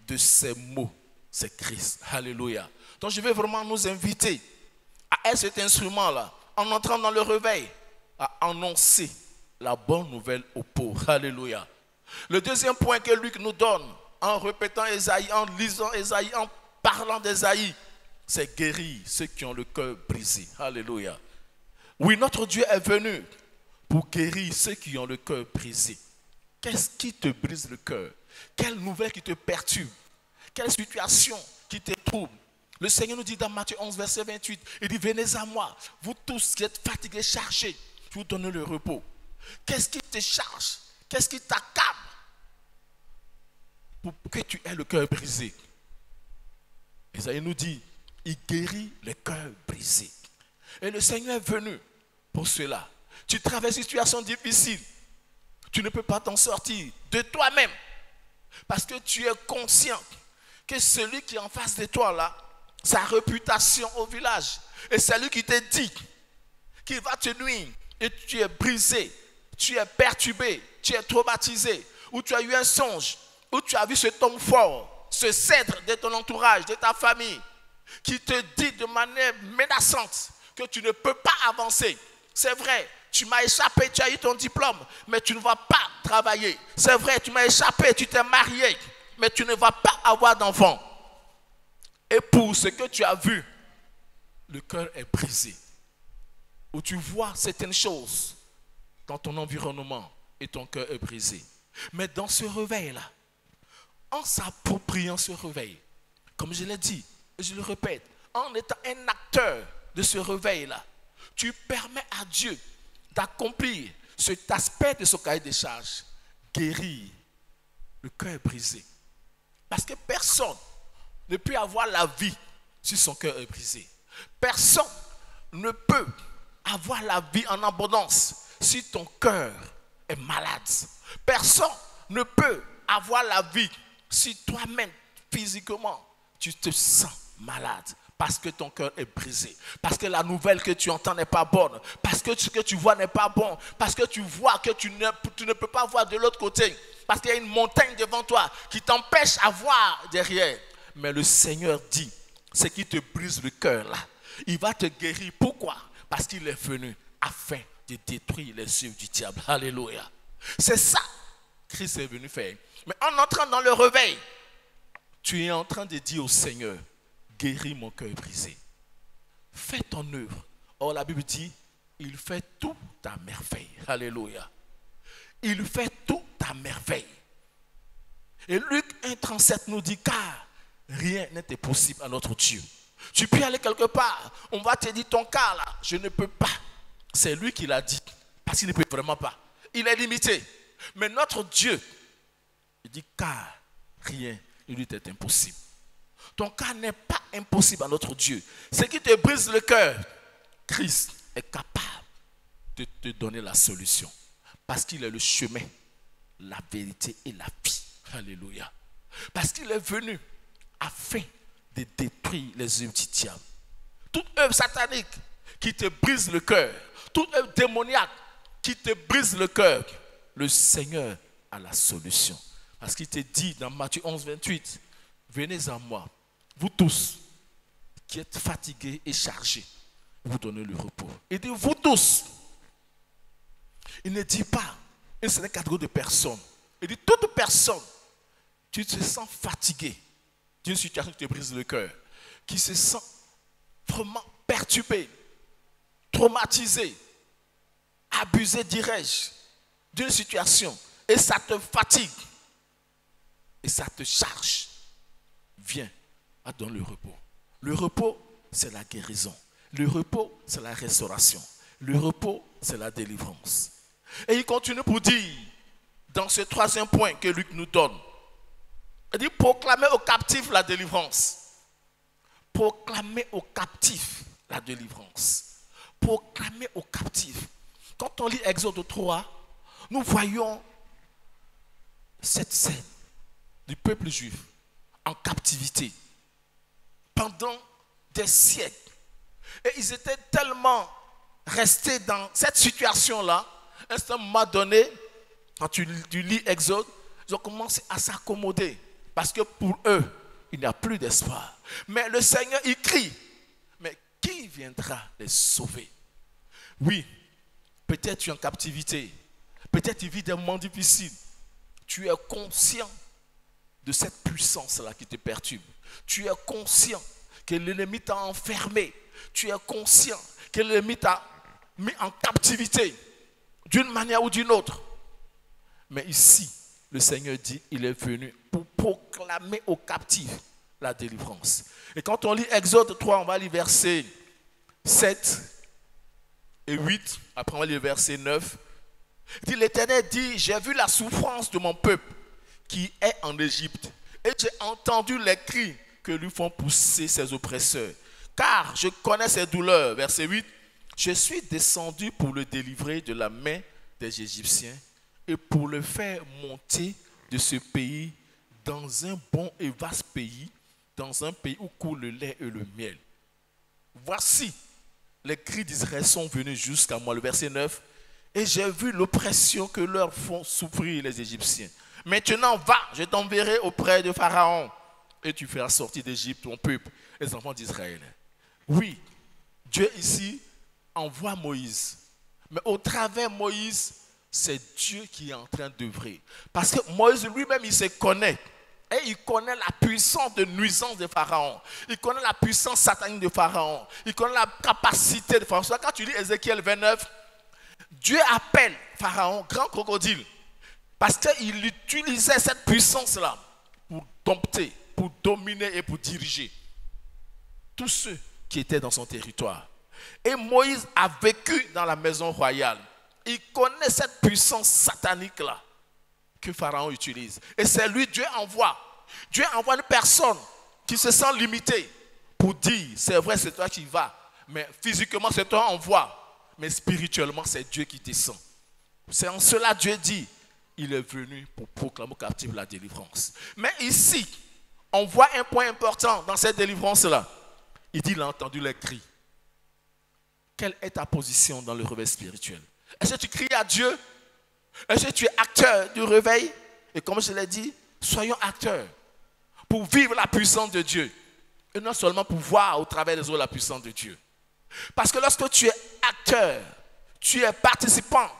de ces mots, c'est Christ. Alléluia. Donc je vais vraiment nous inviter à être cet instrument-là, en entrant dans le réveil, à annoncer la bonne nouvelle aux pauvres. Alléluia. Le deuxième point que Luc nous donne, en répétant Ésaïe, en lisant Ésaïe, en parlant d'Ésaïe, c'est guérir ceux qui ont le cœur brisé. Alléluia. Oui, notre Dieu est venu pour guérir ceux qui ont le cœur brisé. Qu'est-ce qui te brise le cœur? Quelle nouvelle qui te perturbe? Quelle situation qui te trouble? Le Seigneur nous dit dans Matthieu 11, verset 28, il dit, venez à moi, vous tous qui êtes fatigués, chargés, je vous donne le repos. Qu'est-ce qui te charge? Qu'est-ce qui t'accable pour que tu aies le cœur brisé? Isaïe nous dit, il guérit les cœurs brisés. Et le Seigneur est venu pour cela. Tu traverses une situation difficile. Tu ne peux pas t'en sortir de toi-même. Parce que tu es conscient que celui qui est en face de toi là, sa réputation au village, et celui qui te dit qu'il va te nuire, et tu es brisé, tu es perturbé, tu es traumatisé, ou tu as eu un songe, ou tu as vu cet homme fort, ce cèdre de ton entourage, de ta famille, qui te dit de manière menaçante que tu ne peux pas avancer. C'est vrai, tu m'as échappé, tu as eu ton diplôme, mais tu ne vas pas travailler. C'est vrai, tu m'as échappé, tu t'es marié, mais tu ne vas pas avoir d'enfant. Et pour ce que tu as vu, le cœur est brisé. Où tu vois certaines choses dans ton environnement et ton cœur est brisé. Mais dans ce réveil-là, en s'appropriant ce réveil, comme je l'ai dit, et je le répète, en étant un acteur de ce réveil-là, tu permets à Dieu d'accomplir cet aspect de son cahier des charges, guérir le cœur brisé. Parce que personne ne peut avoir la vie si son cœur est brisé. Personne ne peut avoir la vie en abondance si ton cœur est malade. Personne ne peut avoir la vie si toi-même, physiquement, tu te sens malade. Parce que ton cœur est brisé. Parce que la nouvelle que tu entends n'est pas bonne. Parce que ce que tu vois n'est pas bon. Parce que tu vois que tu ne peux pas voir de l'autre côté. Parce qu'il y a une montagne devant toi qui t'empêche à voir derrière. Mais le Seigneur dit, ce qui te brise le cœur là, il va te guérir. Pourquoi? Parce qu'il est venu afin de détruire les œuvres du diable. Alléluia. C'est ça que Christ est venu faire. Mais en entrant dans le réveil, tu es en train de dire au Seigneur, guéris mon cœur brisé. Fais ton œuvre. Or la Bible dit, il fait tout à merveille. Alléluia. Il fait tout à merveille. Et Luc 1,37 nous dit, car rien n'est impossible à notre Dieu. Tu peux aller quelque part, on va te dire ton cas là, je ne peux pas. C'est lui qui l'a dit, parce qu'il ne peut vraiment pas. Il est limité. Mais notre Dieu, il dit, car rien ne lui est impossible. Ton cas n'est pas impossible à notre Dieu. Ce qui te brise le cœur, Christ est capable de te donner la solution. Parce qu'il est le chemin, la vérité et la vie. Alléluia. Parce qu'il est venu afin de détruire les œuvres du diable. Toute œuvre satanique qui te brise le cœur, toute œuvre démoniaque qui te brise le cœur, le Seigneur a la solution. Parce qu'il te dit dans Matthieu 11, 28, venez à moi, vous tous qui êtes fatigués et chargés, vous donnez le repos. Il dit vous tous. Il ne dit pas une seule catégorie de personnes. Il dit toute personne qui se sent fatigué d'une situation qui te brise le cœur, qui se sent vraiment perturbé, traumatisé, abusé, dirais-je, d'une situation, et ça te fatigue, et ça te charge, viens à donner le repos. Le repos, c'est la guérison. Le repos, c'est la restauration. Le repos, c'est la délivrance. Et il continue pour dire, dans ce troisième point que Luc nous donne, il dit proclamer aux captifs la délivrance. Proclamer aux captifs la délivrance. Proclamer aux captifs. Quand on lit Exode 3, nous voyons cette scène du peuple juif en captivité pendant des siècles. Et ils étaient tellement restés dans cette situation-là, à un moment donné, quand tu lis Exode, ils ont commencé à s'accommoder. Parce que pour eux, il n'y a plus d'espoir. Mais le Seigneur, il crie. Mais qui viendra les sauver? Oui, peut-être tu es en captivité. Peut-être tu vis des moments difficiles. Tu es conscient de cette puissance-là qui te perturbe. Tu es conscient que l'ennemi t'a enfermé. Tu es conscient que l'ennemi t'a mis en captivité d'une manière ou d'une autre. Mais ici, le Seigneur dit, il est venu pour proclamer aux captifs la délivrance. Et quand on lit Exode 3, on va lire versets 7 et 8. Après, on va lire verset 9. Il dit, l'Éternel dit, j'ai vu la souffrance de mon peuple qui est en Égypte. Et j'ai entendu les cris que lui font pousser ses oppresseurs. Car je connais ses douleurs. Verset 8. Je suis descendu pour le délivrer de la main des Égyptiens et pour le faire monter de ce pays dans un bon et vaste pays, dans un pays où coule le lait et le miel. Voici, les cris d'Israël sont venus jusqu'à moi. Le verset 9. Et j'ai vu l'oppression que leur font souffrir les Égyptiens. Maintenant, va, je t'enverrai auprès de Pharaon et tu feras sortir d'Égypte ton peuple, les enfants d'Israël. Oui, Dieu ici envoie Moïse. Mais au travers Moïse, c'est Dieu qui est en train d'œuvrer. Parce que Moïse lui-même, il se connaît. Et il connaît la puissance de nuisance de Pharaon. Il connaît la puissance satanique de Pharaon. Il connaît la capacité de Pharaon. Quand tu lis Ézéchiel 29, Dieu appelle Pharaon grand crocodile. Parce qu'il utilisait cette puissance-là pour dompter, pour dominer et pour diriger tous ceux qui étaient dans son territoire. Et Moïse a vécu dans la maison royale. Il connaît cette puissance satanique-là que Pharaon utilise. Et c'est lui, Dieu envoie. Dieu envoie une personne qui se sent limitée pour dire, c'est vrai, c'est toi qui vas. Mais physiquement, c'est toi qui envoie. Mais spirituellement, c'est Dieu qui descend. C'est en cela Dieu dit, il est venu pour proclamer aux captifs la délivrance. Mais ici, on voit un point important dans cette délivrance-là. Il dit, il a entendu les cris. Quelle est ta position dans le réveil spirituel? Est-ce que tu cries à Dieu? Est-ce que tu es acteur du réveil? Et comme je l'ai dit, soyons acteurs pour vivre la puissance de Dieu. Et non seulement pour voir au travers des autres la puissance de Dieu. Parce que lorsque tu es acteur, tu es participant,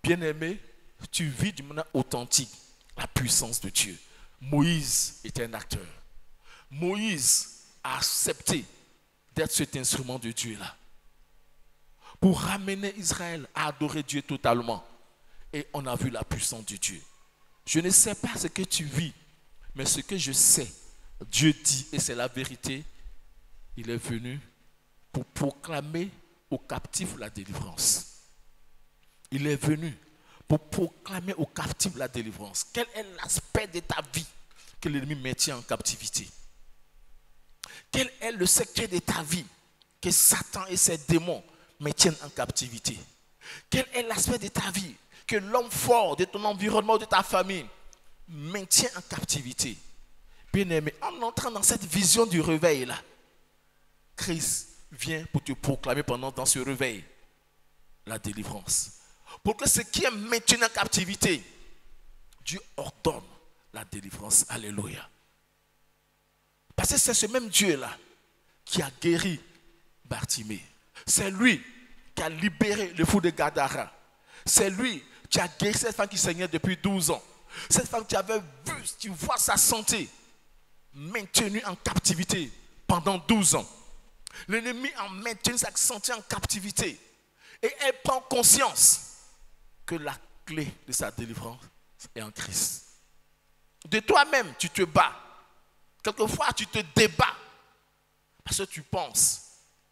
bien-aimé, tu vis d'une manière authentique la puissance de Dieu. Moïse était un acteur. Moïse a accepté d'être cet instrument de Dieu là. pour ramener Israël à adorer Dieu totalement. Et on a vu la puissance de Dieu. Je ne sais pas ce que tu vis, mais ce que je sais, Dieu dit, et c'est la vérité, il est venu pour proclamer aux captifs la délivrance. Il est venu pour proclamer aux captifs la délivrance. Quel est l'aspect de ta vie que l'ennemi maintient en captivité? Quel est le secret de ta vie que Satan et ses démons maintiennent en captivité? Quel est l'aspect de ta vie que l'homme fort de ton environnement, de ta famille, maintient en captivité? Bien-aimé, en entrant dans cette vision du réveil-là, Christ vient pour te proclamer dans ce réveil la délivrance. Pour que ce qui est maintenu en captivité, Dieu ordonne la délivrance. Alléluia. Parce que c'est ce même Dieu-là qui a guéri Bartimée. C'est lui qui a libéré le fou de Gadara. C'est lui qui a guéri cette femme qui saignait depuis 12 ans. Cette femme qui avait vu, tu vois sa santé maintenue en captivité pendant 12 ans. L'ennemi a maintenu sa santé en captivité. Et elle prend conscience que la clé de sa délivrance est en Christ. De toi-même, tu te bats. Quelquefois, tu te débats. Parce que tu penses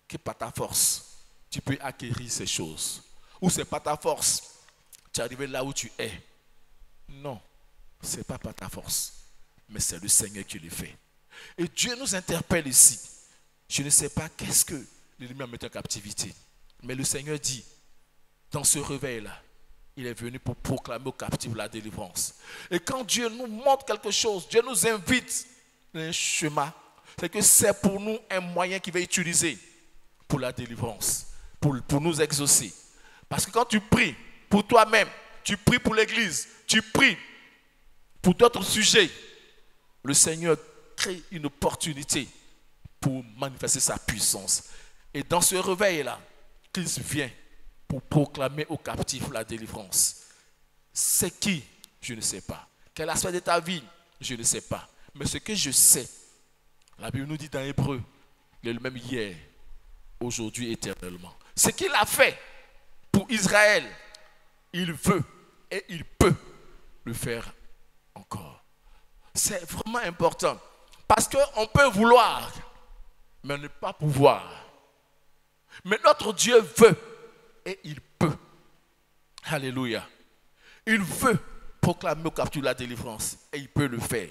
que par ta force, tu peux acquérir ces choses. Ou c'est pas ta force, tu es arrivé là où tu es. Non, ce n'est pas par ta force, mais c'est le Seigneur qui le fait. Et Dieu nous interpelle ici. Je ne sais pas qu'est-ce que l'ennemi a mis en captivité, mais le Seigneur dit, dans ce réveil-là, il est venu pour proclamer aux captifs la délivrance. Et quand Dieu nous montre quelque chose, Dieu nous invite à un chemin, c'est que c'est pour nous un moyen qu'il va utiliser pour la délivrance, pour nous exaucer. Parce que quand tu pries pour toi-même, tu pries pour l'église, tu pries pour d'autres sujets, le Seigneur crée une opportunité pour manifester sa puissance. Et dans ce réveil-là, Christ vient pour proclamer aux captifs la délivrance. C'est qui? Je ne sais pas. Quel aspect de ta vie? Je ne sais pas. Mais ce que je sais, la Bible nous dit dans Hébreu, il est le même hier, aujourd'hui, éternellement. Ce qu'il a fait pour Israël, il veut et il peut le faire encore. C'est vraiment important. Parce qu'on peut vouloir, mais ne pas pouvoir. Mais notre Dieu veut et il peut. Alléluia. Il veut proclamer aux captifs la délivrance et il peut le faire.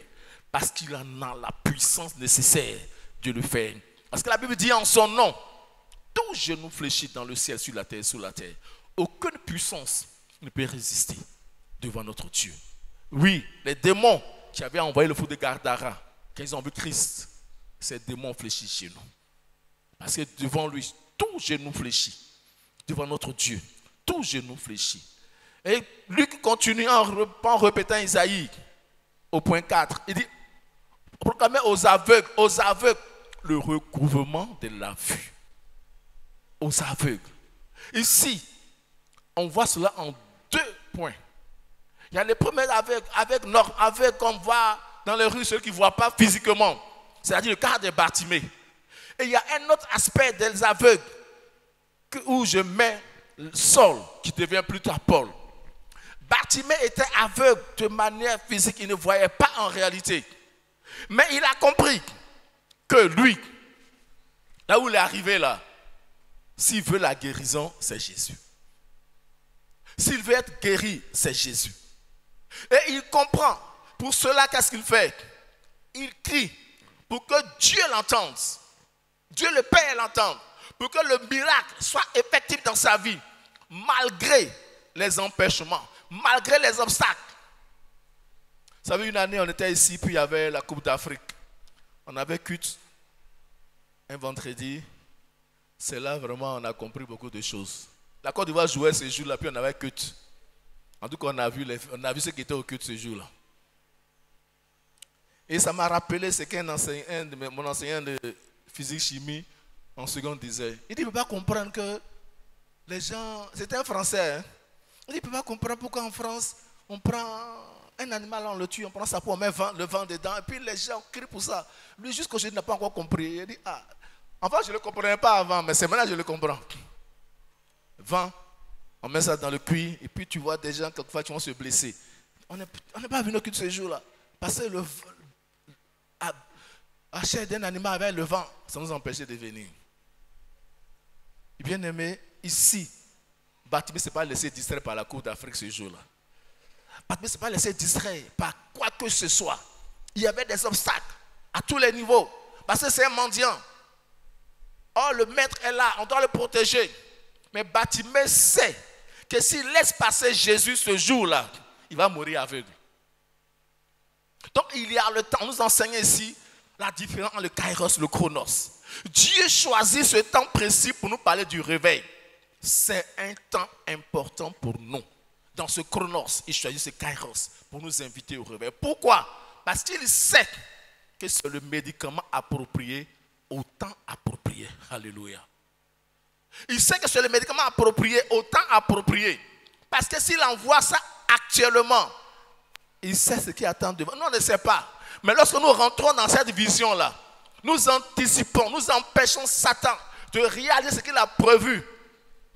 Parce qu'il en a la puissance nécessaire de le faire. Parce que la Bible dit en son nom, tout genou fléchit dans le ciel, sur la terre, sous la terre. Aucune puissance ne peut résister devant notre Dieu. Oui, les démons qui avaient envoyé le fou de Gadara, quand ils ont vu Christ, ces démons ont fléchi chez nous. Parce que devant lui, tout genou fléchit. Devant notre Dieu, tout genou fléchit. Et Luc continue en répétant Isaïe au point 4. Il dit, proclamez aux aveugles, le recouvrement de la vue. Aux aveugles. Ici, on voit cela en 2 points. Il y a les premiers aveugles qu'on voit dans les rues, ceux qui ne voient pas physiquement. C'est-à-dire le cas de Bartimée. Et il y a un autre aspect des aveugles où je mets Saul, qui devient plus tard Paul. Bartimée était aveugle de manière physique, il ne voyait pas en réalité. Mais il a compris que lui, là où il est arrivé là, s'il veut la guérison, c'est Jésus. S'il veut être guéri, c'est Jésus. Et il comprend. Pour cela, qu'est-ce qu'il fait? Il crie pour que Dieu l'entende. Dieu le Père l'entende. Pour que le miracle soit effectif dans sa vie. Malgré les empêchements. Malgré les obstacles. Vous savez, une année, on était ici, puis il y avait la Coupe d'Afrique. On avait culte un vendredi. C'est là vraiment on a compris beaucoup de choses. La Côte d'Ivoire jouait ce jour-là, puis on avait culte. En tout cas, on a vu ceux qui étaient au culte ce jour-là. Et ça m'a rappelé ce qu'un enseignant, mon enseignant de physique-chimie en seconde disait. Il dit, il ne peut pas comprendre que les gens... C'était un Français. Hein? Il dit, il ne peut pas comprendre pourquoi en France, on prend un animal, on le tue, on prend sa peau, on met le vent dedans, et puis les gens crient pour ça. Lui, jusqu'aujourd'hui, n'a pas encore compris. Il dit, ah, enfin, je ne le comprenais pas avant, mais c'est maintenant que je le comprends. vent, on met ça dans le cuir, et puis tu vois des gens quelquefois qui vont se blesser. On n'est pas venu au culte ce jour-là. Parce que la chair d'un animal avec le vent, ça nous empêchait de venir. Et bien aimé, ici, Bartimée ne s'est pas laissé distraire par la Coupe d'Afrique ce jour-là. Bartimée ne s'est pas laissé distraire par quoi que ce soit. Il y avait des obstacles à tous les niveaux. Parce que c'est un mendiant. Oh, le maître est là, on doit le protéger. Mais Bartimée sait que s'il laisse passer Jésus ce jour-là, il va mourir aveugle. Donc il y a le temps, on nous enseigne ici la différence entre le kairos et le chronos. Dieu choisit ce temps précis pour nous parler du réveil. C'est un temps important pour nous. Dans ce chronos, il choisit ce kairos pour nous inviter au réveil. Pourquoi? Parce qu'il sait que c'est le médicament approprié au temps approprié. Alléluia. Il sait que c'est le médicament approprié au temps approprié. Parce que s'il envoie ça actuellement, il sait ce qui attend devant. Nous, on ne sait pas. Mais lorsque nous rentrons dans cette vision-là, nous anticipons, nous empêchons Satan de réaliser ce qu'il a prévu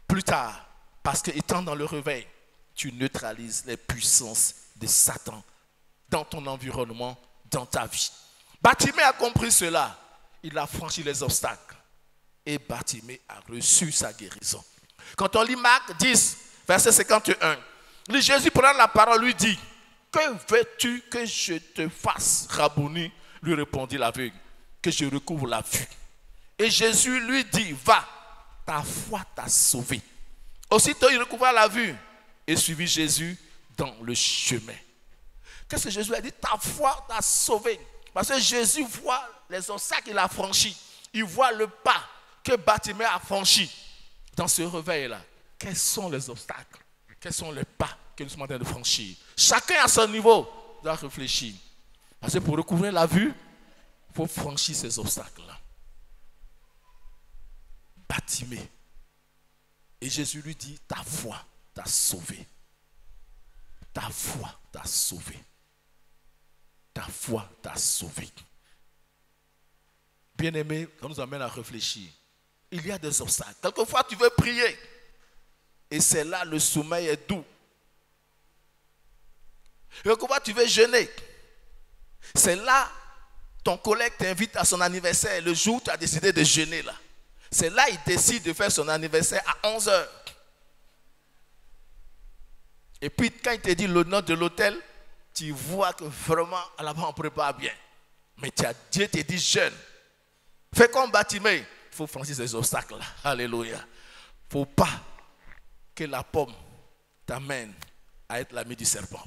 plus tard. Parce qu'étant dans le réveil, tu neutralises les puissances de Satan dans ton environnement, dans ta vie. Bartimée a compris cela. Il a franchi les obstacles. Et Bartimée a reçu sa guérison. Quand on lit Marc 10, verset 51, Jésus prenant la parole lui dit: que veux-tu que je te fasse, Rabouni? Lui répondit l'aveugle, que je recouvre la vue. Et Jésus lui dit: va, ta foi t'a sauvé. Aussitôt il recouvra la vue et suivit Jésus dans le chemin. Qu'est-ce que Jésus a dit? Ta foi t'a sauvé. Parce que Jésus voit les obstacles qu'il a franchis. Il voit le pas que Bartimée a franchi dans ce réveil-là. Quels sont les obstacles? Quels sont les pas que nous sommes en train de franchir? Chacun à son niveau doit réfléchir. Parce que pour recouvrir la vue, il faut franchir ces obstacles-là. Bartimée. Et Jésus lui dit: ta foi t'a sauvé. Ta foi t'a sauvé. Ta foi t'a sauvé. Bien-aimé, ça nous amène à réfléchir. Il y a des obstacles. Quelquefois, tu veux prier. Et c'est là le sommeil est doux. Quelquefois, tu veux jeûner. C'est là ton collègue t'invite à son anniversaire. Le jour où tu as décidé de jeûner là. C'est là il décide de faire son anniversaire à 11h. Et puis quand il te dit le nom de l'hôtel, tu vois que vraiment là-bas on prépare bien. Mais Dieu te dit jeûne. Fais comme Bartimée. Il faut franchir ces obstacles-là. Alléluia. Il ne faut pas que la pomme t'amène à être l'ami du serpent.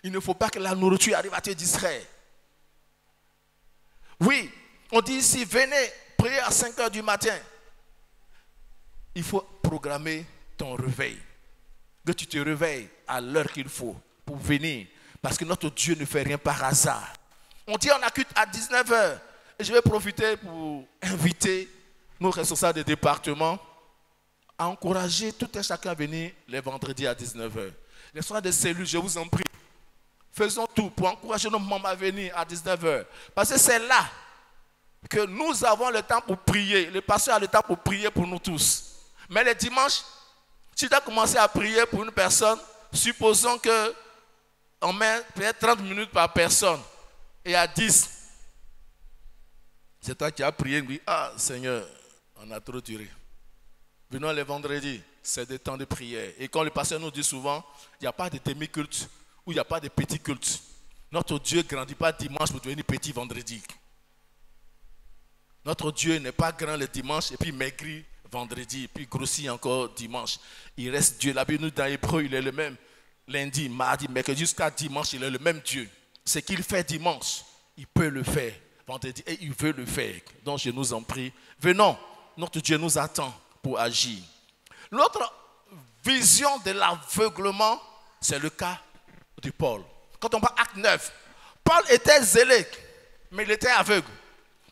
Il ne faut pas que la nourriture arrive à te distraire. Oui, on dit ici, venez prier à 5h du matin. Il faut programmer ton réveil. Que tu te réveilles à l'heure qu'il faut pour venir. Parce que notre Dieu ne fait rien par hasard. On dit on a culte à 19h. Et je vais profiter pour inviter nos responsables de département à encourager tout un chacun à venir les vendredis à 19h. Les soirs de cellules, je vous en prie. Faisons tout pour encourager nos membres à venir à 19h. Parce que c'est là que nous avons le temps pour prier. Le pasteur a le temps pour prier pour nous tous. Mais les dimanches, si tu as commencé à prier pour une personne, supposons qu'on met peut-être 30 minutes par personne. Et à 10, c'est toi qui as prié. Oui, ah Seigneur, on a trop duré. Venons les vendredis, c'est des temps de prière. Et comme le pasteur nous dit souvent, il n'y a pas de demi-culte ou il n'y a pas de petit culte. Notre Dieu ne grandit pas dimanche pour devenir petit vendredi. Notre Dieu n'est pas grand le dimanche et puis maigrit vendredi et puis grossit encore dimanche. Il reste Dieu. La Bible nous dit dans Hébreu, il est le même lundi, mardi, mercredi, jusqu'à dimanche, il est le même Dieu. Ce qu'il fait dimanche, il peut le faire vendredi et il veut le faire. Donc je nous en prie, venons, notre Dieu nous attend pour agir. L'autre vision de l'aveuglement, c'est le cas de Paul. Quand on parle acte 9, Paul était zélé, mais il était aveugle.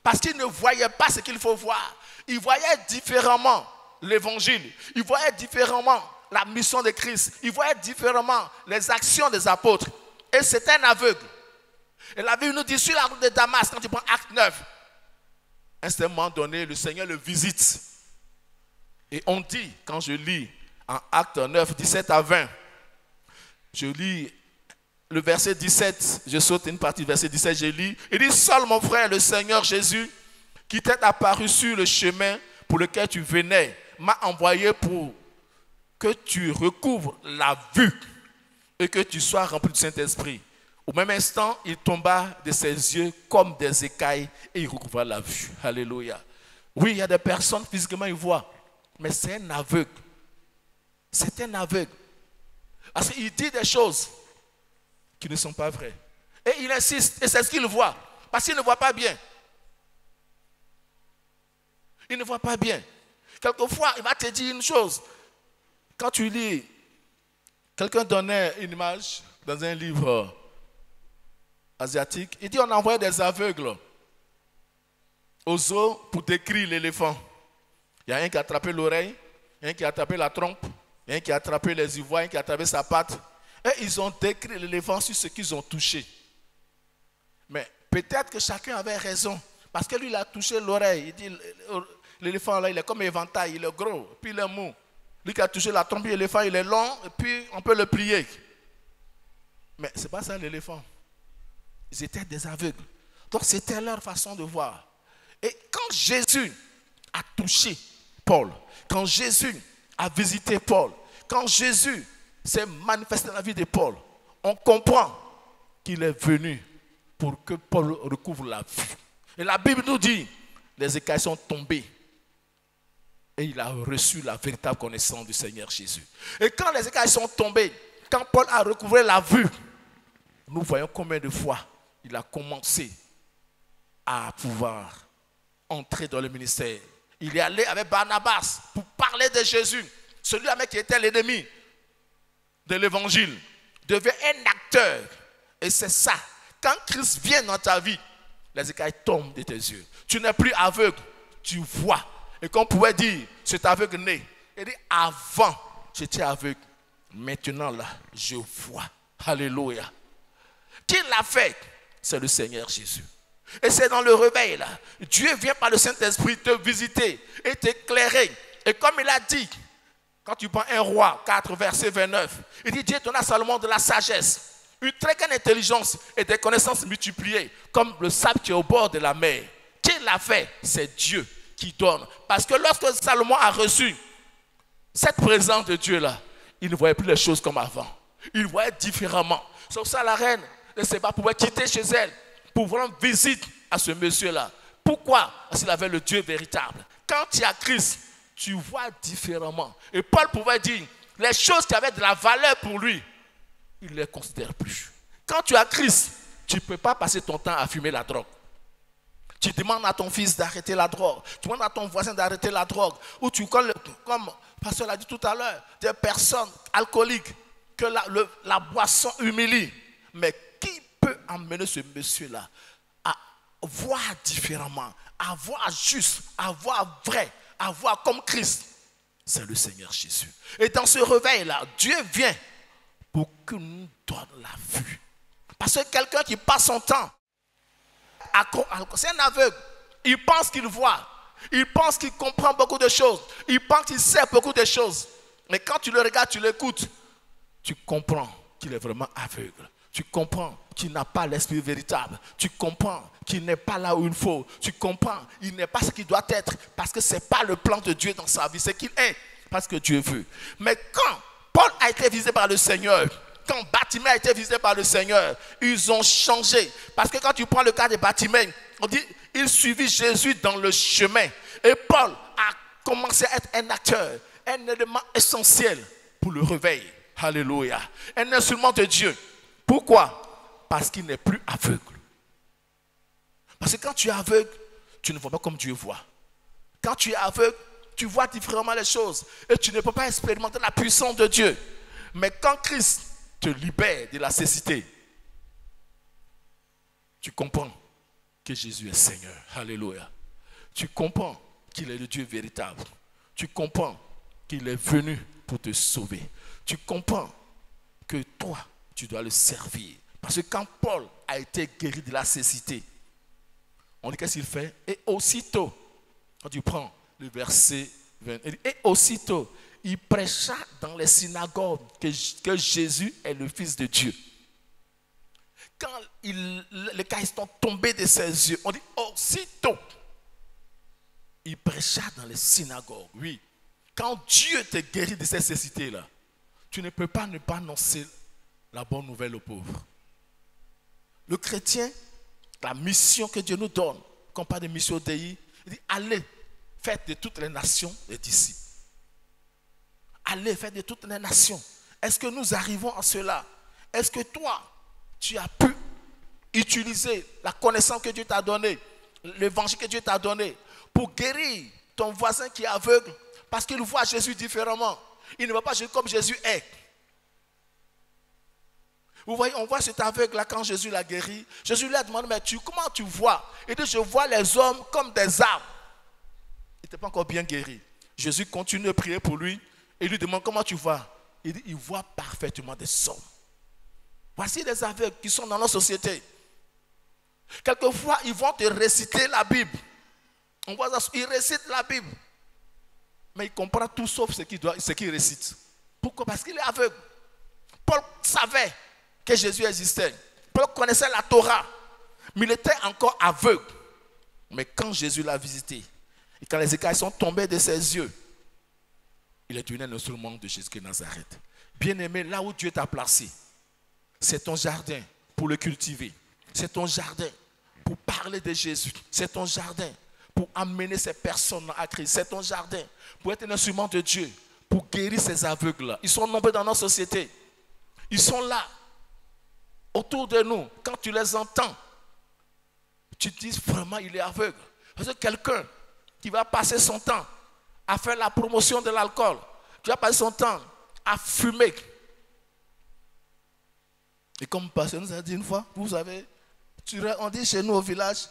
Parce qu'il ne voyait pas ce qu'il faut voir. Il voyait différemment l'évangile. Il voyait différemment la mission de Christ. Il voyait différemment les actions des apôtres. Et c'était un aveugle. Et la Bible nous dit sur la route de Damas, quand tu prends acte 9, à un moment donné, le Seigneur le visite. Et on dit, quand je lis en Actes 9, 17 à 20, je lis le verset 17, je saute une partie du verset 17, je lis. Il dit, seul mon frère, le Seigneur Jésus, qui t'est apparu sur le chemin pour lequel tu venais, m'a envoyé pour que tu recouvres la vue et que tu sois rempli du Saint-Esprit. Au même instant, il tomba de ses yeux comme des écailles et il recouvra la vue. Alléluia. Oui, il y a des personnes, physiquement, ils voient, mais c'est un aveugle. C'est un aveugle. Parce qu'il dit des choses qui ne sont pas vraies. Et il insiste, et c'est ce qu'il voit. Parce qu'il ne voit pas bien. Il ne voit pas bien. Quelquefois, il va te dire une chose. Quand tu lis, quelqu'un donnait une image dans un livre asiatique. Il dit on envoyait des aveugles au zoo pour décrire l'éléphant. Il y a un qui a attrapé l'oreille, un qui a attrapé la trompe, un qui a attrapé les ivoires, un qui a attrapé sa patte. Et ils ont décrit l'éléphant sur ce qu'ils ont touché. Mais peut-être que chacun avait raison. Parce que lui, il a touché l'oreille. Il dit, l'éléphant là, il est comme un éventail, il est gros, puis il est mou. Lui qui a touché la trompe, l'éléphant, il est long, et puis on peut le plier. Mais ce n'est pas ça l'éléphant. Ils étaient des aveugles. Donc c'était leur façon de voir. Et quand Jésus a touché Paul, quand Jésus a visité Paul, quand Jésus s'est manifesté dans la vie de Paul, on comprend qu'il est venu pour que Paul recouvre la vue. Et la Bible nous dit, les écailles sont tombées et il a reçu la véritable connaissance du Seigneur Jésus. Et quand les écailles sont tombées, quand Paul a recouvré la vue, nous voyons combien de fois il a commencé à pouvoir entrer dans le ministère. Il est allé avec Barnabas pour parler de Jésus. Celui qui était l'ennemi de l'évangile devient un acteur. Et c'est ça. Quand Christ vient dans ta vie, les écailles tombent de tes yeux. Tu n'es plus aveugle, tu vois. Et qu'on pouvait dire, cet aveugle né. Il dit, avant, j'étais aveugle. Maintenant, là, je vois. Alléluia. Qui l'a fait? C'est le Seigneur Jésus. Et c'est dans le réveil, là. Dieu vient par le Saint-Esprit te visiter et t'éclairer. Et comme il a dit, quand tu prends un roi, 4, verset 29, il dit, Dieu donna à Salomon de la sagesse, une très grande intelligence et des connaissances multipliées, comme le sable qui est au bord de la mer. Qui l'a fait? C'est Dieu qui donne. Parce que lorsque Salomon a reçu cette présence de Dieu-là, il ne voyait plus les choses comme avant. Il voyait différemment. C'est pour ça la reine ne sait pas pouvoir quitter chez elle pour rendre visite à ce monsieur-là. Pourquoi? Parce qu'il avait le Dieu véritable. Quand tu as Christ, tu vois différemment. Et Paul pouvait dire, les choses qui avaient de la valeur pour lui, il ne les considère plus. Quand tu as Christ, tu ne peux pas passer ton temps à fumer la drogue. Tu demandes à ton fils d'arrêter la drogue. Tu demandes à ton voisin d'arrêter la drogue. Ou tu, comme le pasteur l'a dit tout à l'heure, des personnes alcooliques que la boisson humilie. Mais qui peut emmener ce monsieur-là à voir différemment, à voir juste, à voir vrai, à voir comme Christ? C'est le Seigneur Jésus. Et dans ce réveil-là, Dieu vient pour que nous donne la vue. Parce que quelqu'un qui passe son temps, c'est un aveugle. Il pense qu'il voit. Il pense qu'il comprend beaucoup de choses. Il pense qu'il sait beaucoup de choses. Mais quand tu le regardes, tu l'écoutes, tu comprends qu'il est vraiment aveugle. Tu comprends qu'il n'a pas l'esprit véritable. Tu comprends qu'il n'est pas là où il faut. Tu comprends qu'il n'est pas ce qu'il doit être. Parce que ce n'est pas le plan de Dieu dans sa vie. C'est qu'il est parce que Dieu veut. Mais quand Paul a été visité par le Seigneur, quand Bartimée a été visité par le Seigneur, ils ont changé. Parce que quand tu prends le cas de Bartimée, on dit, il suivit Jésus dans le chemin. Et Paul a commencé à être un acteur, un élément essentiel pour le réveil. Alléluia. Un instrument de Dieu. Pourquoi? Parce qu'il n'est plus aveugle. Parce que quand tu es aveugle, tu ne vois pas comme Dieu voit. Quand tu es aveugle, tu vois différemment les choses. Et tu ne peux pas expérimenter la puissance de Dieu. Mais quand Christ te libère de la cécité, tu comprends que Jésus est Seigneur. Alléluia. Tu comprends qu'il est le Dieu véritable. Tu comprends qu'il est venu pour te sauver. Tu comprends que toi, tu dois le servir. Parce que quand Paul a été guéri de la cécité, on dit qu'est-ce qu'il fait? Et aussitôt, quand tu prends le verset Et aussitôt, il prêcha dans les synagogues que Jésus est le Fils de Dieu. Quand les cailles sont tombés de ses yeux, on dit aussitôt, il prêcha dans les synagogues. Oui, quand Dieu te guérit de cette nécessité-là, tu ne peux pas ne pas annoncer la bonne nouvelle aux pauvres. Le chrétien, la mission que Dieu nous donne, qu'on parle de mission Dei, il dit allez, faites de toutes les nations des disciples. Allez, faites de toutes les nations. Est-ce que nous arrivons à cela? Est-ce que toi, tu as pu utiliser la connaissance que Dieu t'a donnée, l'évangile que Dieu t'a donné, pour guérir ton voisin qui est aveugle, parce qu'il voit Jésus différemment. Il ne voit pas Jésus comme Jésus est. Vous voyez, on voit cet aveugle-là quand Jésus l'a guéri. Jésus lui a demandé, mais comment tu vois? Il dit, je vois les hommes comme des arbres. Il n'était pas encore bien guéri. Jésus continue de prier pour lui et lui demande, comment tu vois? Il dit, il voit parfaitement des hommes. Voici les aveugles qui sont dans notre société. Quelquefois, ils vont te réciter la Bible. On voit ça, ils récitent la Bible. Mais il comprend tout sauf ce qu'il récite. Pourquoi? Parce qu'il est aveugle. Paul savait que Jésus existait. Paul connaissait la Torah. Mais il était encore aveugle. Mais quand Jésus l'a visité, et quand les écailles sont tombées de ses yeux, il est devenu un instrument de Jésus de Nazareth. Bien-aimé, là où Dieu t'a placé, c'est ton jardin pour le cultiver. C'est ton jardin pour parler de Jésus. C'est ton jardin pour amener ces personnes à Christ. C'est ton jardin pour être un instrument de Dieu, pour guérir ces aveugles-là. Ils sont nombreux dans notre société. Ils sont là, autour de nous. Quand tu les entends, tu te dis vraiment il est aveugle. Parce que quelqu'un qui va passer son temps à faire la promotion de l'alcool, qui va passer son temps à fumer. Et comme le pasteur nous a dit une fois, vous savez, on dit chez nous au village,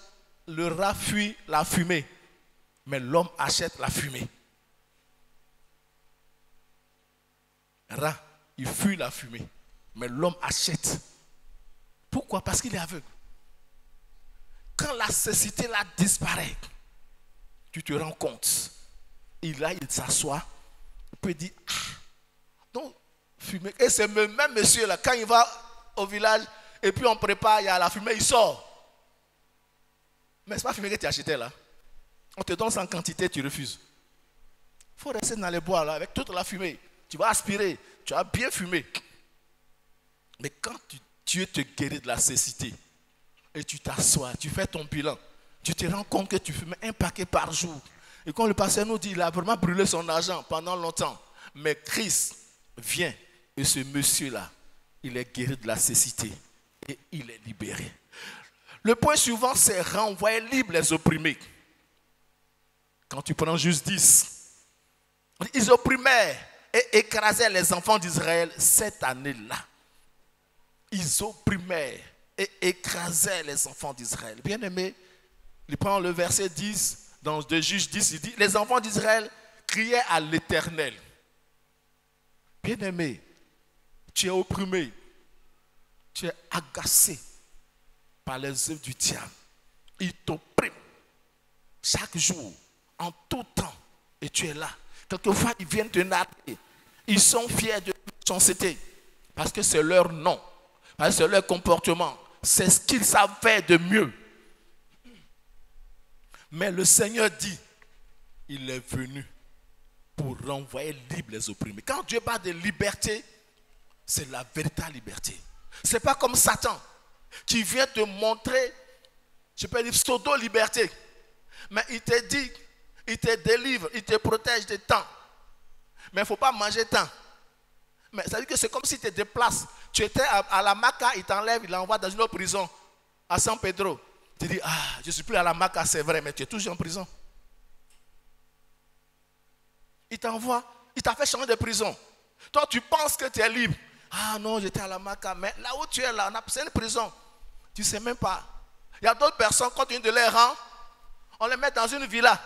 le rat fuit la fumée, mais l'homme achète la fumée. Rat, il fuit la fumée, mais l'homme achète. Pourquoi? Parce qu'il est aveugle. Quand la cécité là disparaît, tu te rends compte. Et là, il s'assoit, il peut dire, ah, donc, fumer. Et c'est le même monsieur là, quand il va au village, et puis on prépare, il y a la fumée, il sort. Mais ce n'est pas la fumée que tu as acheté là. On te donne sans quantité, tu refuses. Il faut rester dans les bois là, avec toute la fumée. Tu vas aspirer, tu as bien fumé. Mais quand Dieu te guérit de la cécité, et tu t'assois, tu fais ton bilan, tu te rends compte que tu fumais un paquet par jour. Et quand le pasteur nous dit, il a vraiment brûlé son argent pendant longtemps. Mais Christ vient, et ce monsieur-là, il est guéri de la cécité, et il est libéré. Le point suivant, c'est renvoyer libre les opprimés. Quand tu prends juste 10, ils opprimaient et écrasaient les enfants d'Israël cette année-là. Ils opprimaient et écrasaient les enfants d'Israël. Bien aimé, il prend le verset 10, dans 2 Juges 10, il dit, les enfants d'Israël criaient à l'Éternel. Bien aimé, tu es opprimé, tu es agacé par les œuvres du diable. Il t'opprime chaque jour, en tout temps, et tu es là. Quelquefois, ils viennent te narguer. Ils sont fiers de leur méchanceté, parce que c'est leur nom, parce que c'est leur comportement, c'est ce qu'ils savent faire de mieux. Mais le Seigneur dit, il est venu pour renvoyer libre les opprimés. Quand Dieu parle de liberté, c'est la véritable liberté. Ce n'est pas comme Satan qui vient te montrer, je peux dire pseudo-liberté. Mais il te dit, il te délivre, il te protège de temps. Mais il ne faut pas manger temps. Mais ça veut dire que c'est comme si tu te déplaces. Tu étais à la Maca, il t'enlève, il l'envoie dans une autre prison, à San Pedro. Tu dis, ah, je ne suis plus à la Maca, c'est vrai, mais tu es toujours en prison. Il t'envoie, il t'a fait changer de prison. Toi, tu penses que tu es libre. Ah non, j'étais à la Maca, mais là où tu es là, c'est une prison. Tu ne sais même pas. Il y a d'autres personnes, quand une de les rend, on les met dans une villa.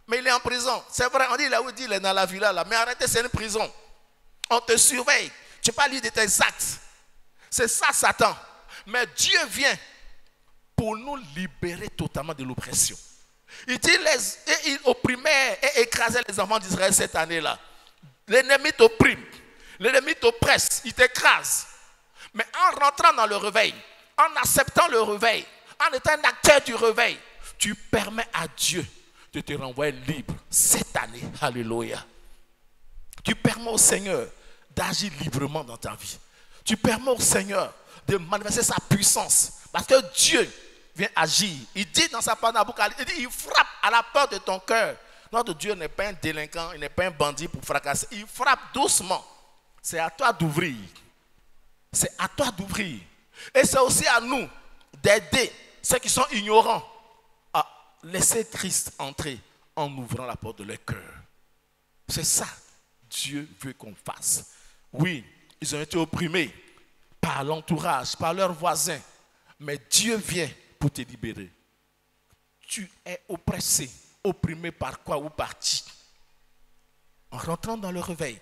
Mais il est en prison. C'est vrai, on dit là où il est dans la villa là. Mais arrêtez, c'est une prison. On te surveille. Tu n'es pas libre de tes actes. C'est ça Satan. Mais Dieu vient pour nous libérer totalement de l'oppression. Il dit, et il opprimait et écrasait les enfants d'Israël cette année-là. L'ennemi t'opprime, l'ennemi t'oppresse, il t'écrase. Mais en rentrant dans le réveil, en acceptant le réveil, en étant un acteur du réveil, tu permets à Dieu de te renvoyer libre cette année. Alléluia. Tu permets au Seigneur d'agir librement dans ta vie. Tu permets au Seigneur de manifester sa puissance. Parce que Dieu vient agir. Il dit dans sa parole, il dit, il frappe à la porte de ton cœur. Notre Dieu n'est pas un délinquant, il n'est pas un bandit pour fracasser. Il frappe doucement. C'est à toi d'ouvrir. C'est à toi d'ouvrir. Et c'est aussi à nous d'aider ceux qui sont ignorants à laisser Christ entrer en ouvrant la porte de leur cœur. C'est ça que Dieu veut qu'on fasse. Oui, ils ont été opprimés par l'entourage, par leurs voisins. Mais Dieu vient pour te libérer. Tu es oppressé, opprimé par quoi ou par qui? En rentrant dans le réveil,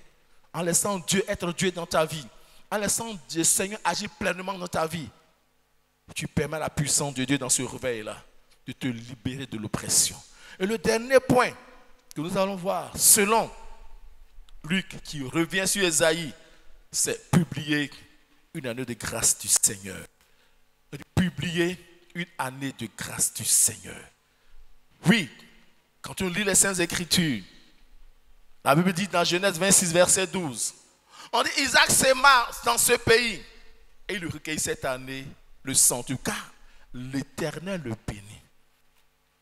en laissant Dieu être Dieu dans ta vie, en laissant Dieu, Seigneur, agir pleinement dans ta vie, tu permets à la puissance de Dieu dans ce réveil-là de te libérer de l'oppression. Et le dernier point que nous allons voir, selon Luc qui revient sur Ésaïe, c'est publier une année de grâce du Seigneur. Publier une année de grâce du Seigneur. Oui, quand on lit les Saintes Écritures, la Bible dit dans Genèse 26, verset 12, on dit Isaac s'aima dans ce pays et il recueille cette année le centuple, car l'Éternel le bénit.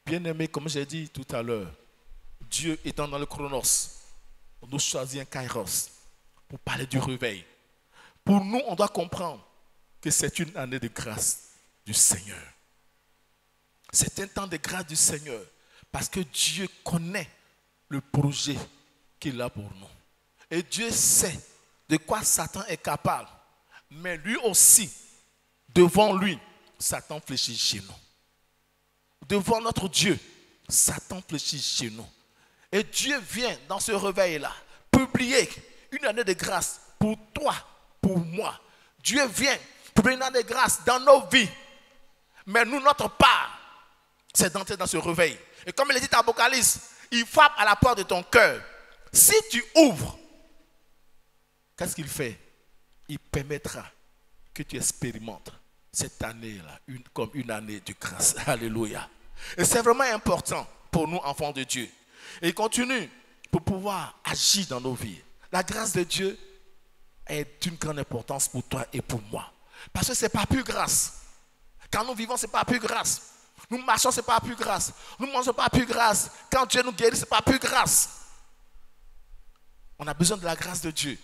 Bien-aimé, comme j'ai dit tout à l'heure, Dieu étant dans le chronos, on doit choisir un kairos pour parler du réveil. Pour nous, on doit comprendre que c'est une année de grâce du Seigneur. C'est un temps de grâce du Seigneur parce que Dieu connaît le projet qu'il a pour nous. Et Dieu sait de quoi Satan est capable. Mais lui aussi, devant lui, Satan fléchit chez nous. Devant notre Dieu, Satan fléchit chez nous. Et Dieu vient dans ce réveil-là publier une année de grâce pour toi, pour moi. Dieu vient publier une année de grâce dans nos vies. Mais nous, notre part, c'est d'entrer dans ce réveil. Et comme il est dit dans l'Apocalypse, il frappe à la porte de ton cœur. Si tu ouvres, qu'est-ce qu'il fait? Il permettra que tu expérimentes cette année-là comme une année de grâce. Alléluia. Et c'est vraiment important pour nous, enfants de Dieu. Et il continue pour pouvoir agir dans nos vies. La grâce de Dieu est d'une grande importance pour toi et pour moi. Parce que ce n'est pas plus grâce. Quand nous vivons, ce n'est pas plus grâce. Nous marchons, ce n'est pas plus grâce. Nous mangeons, ce n'est pas plus grâce. Quand Dieu nous guérit, ce n'est pas plus grâce. On a besoin de la grâce de Dieu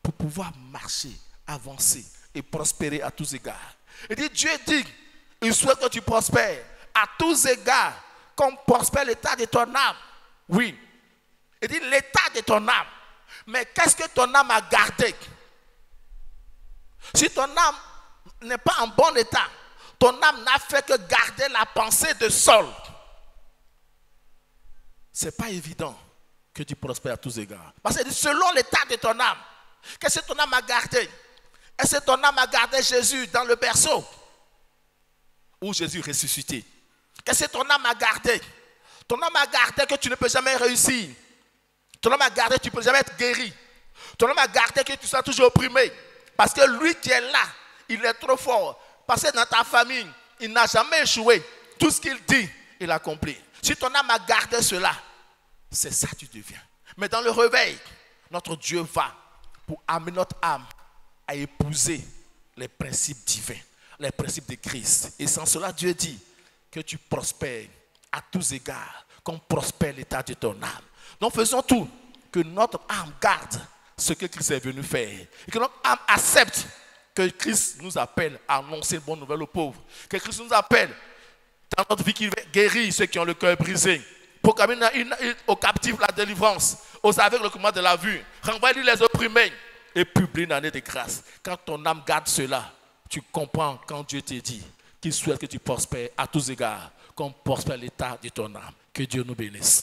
pour pouvoir marcher, avancer et prospérer à tous égards. Et Dieu dit, il souhaite que tu prospères à tous égards, comme prospère l'état de ton âme. Oui. Il dit l'état de ton âme. Mais qu'est-ce que ton âme a gardé? Si ton âme n'est pas en bon état, ton âme n'a fait que garder la pensée de Saul. Ce n'est pas évident que tu prospères à tous égards. Parce que selon l'état de ton âme, qu'est-ce que ton âme a gardé? Est-ce que ton âme a gardé Jésus dans le berceau? Ou Jésus ressuscité? Qu'est-ce que ton âme a gardé? Ton âme a gardé que tu ne peux jamais réussir. Ton âme a gardé que tu ne peux jamais être guéri. Ton âme a gardé que tu seras toujours opprimé. Parce que lui qui est là, il est trop fort. Parce que dans ta famille, il n'a jamais échoué. Tout ce qu'il dit, il accomplit. Si ton âme a gardé cela, c'est ça que tu deviens. Mais dans le réveil, notre Dieu va pour amener notre âme à épouser les principes divins, les principes de Christ. Et sans cela, Dieu dit que tu prospères à tous égards, comme prospère l'état de ton âme. Donc faisons tout, que notre âme garde ce que Christ est venu faire. Et que notre âme accepte que Christ nous appelle à annoncer une bonne nouvelle aux pauvres. Que Christ nous appelle dans notre vie qui guérit ceux qui ont le cœur brisé. Proclamer aux captifs la délivrance, aux aveugles le commandement de la vue. Renvoie-lui les opprimés et publie une année de grâce. Quand ton âme garde cela, tu comprends quand Dieu te dit qu'il souhaite que tu prospères à tous égards, comme prospère l'état de ton âme. Que Dieu nous bénisse.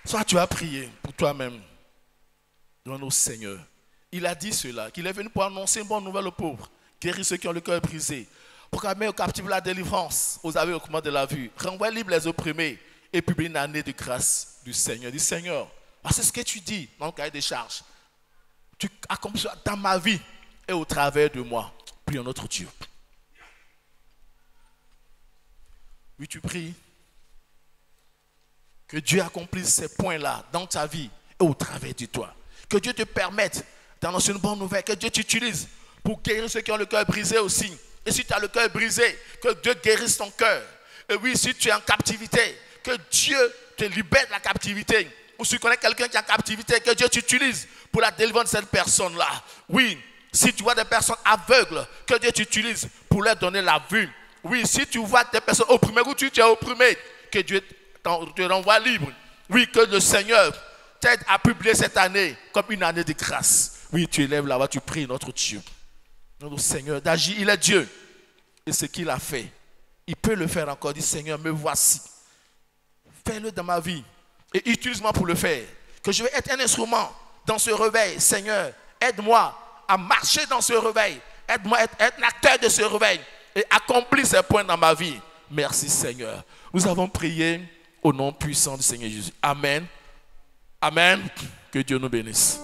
Soit tu as prié pour toi-même devant nos seigneurs. Il a dit cela, qu'il est venu pour annoncer une bonne nouvelle aux pauvres, guérir ceux qui ont le cœur brisé, proclamer aux captifs la délivrance, aux aveugles le commandement de la vue, renvoyer libre les opprimés et publier une année de grâce du Seigneur. Dis Seigneur, c'est ce que tu dis dans le cahier des charges. Tu accomplis dans ma vie et au travers de moi. Prions notre Dieu. Oui, tu pries que Dieu accomplisse ces points-là dans ta vie et au travers de toi. Que Dieu te permette d'annoncer une bonne nouvelle, que Dieu t'utilise pour guérir ceux qui ont le cœur brisé aussi. Et si tu as le cœur brisé, que Dieu guérisse ton cœur. Et oui, si tu es en captivité, que Dieu te libère de la captivité. Ou si tu connais quelqu'un qui est en captivité, que Dieu t'utilise pour la délivrer de cette personne-là. Oui, si tu vois des personnes aveugles, que Dieu t'utilise pour leur donner la vue. Oui, si tu vois des personnes opprimées ou tu es opprimé, que Dieu te renvoie libre. Oui, que le Seigneur t'aide à publier cette année comme une année de grâce. Oui, tu élèves là-bas, tu pries notre Dieu. Notre Seigneur d'agir, il est Dieu. Et ce qu'il a fait, il peut le faire encore. Dis Seigneur, me voici. Fais-le dans ma vie. Et utilise-moi pour le faire. Que je vais être un instrument dans ce réveil. Seigneur, aide-moi à marcher dans ce réveil. Aide-moi à être un acteur de ce réveil. Et accomplir ces points dans ma vie. Merci Seigneur. Nous avons prié au nom puissant du Seigneur Jésus. Amen. Amen. Que Dieu nous bénisse.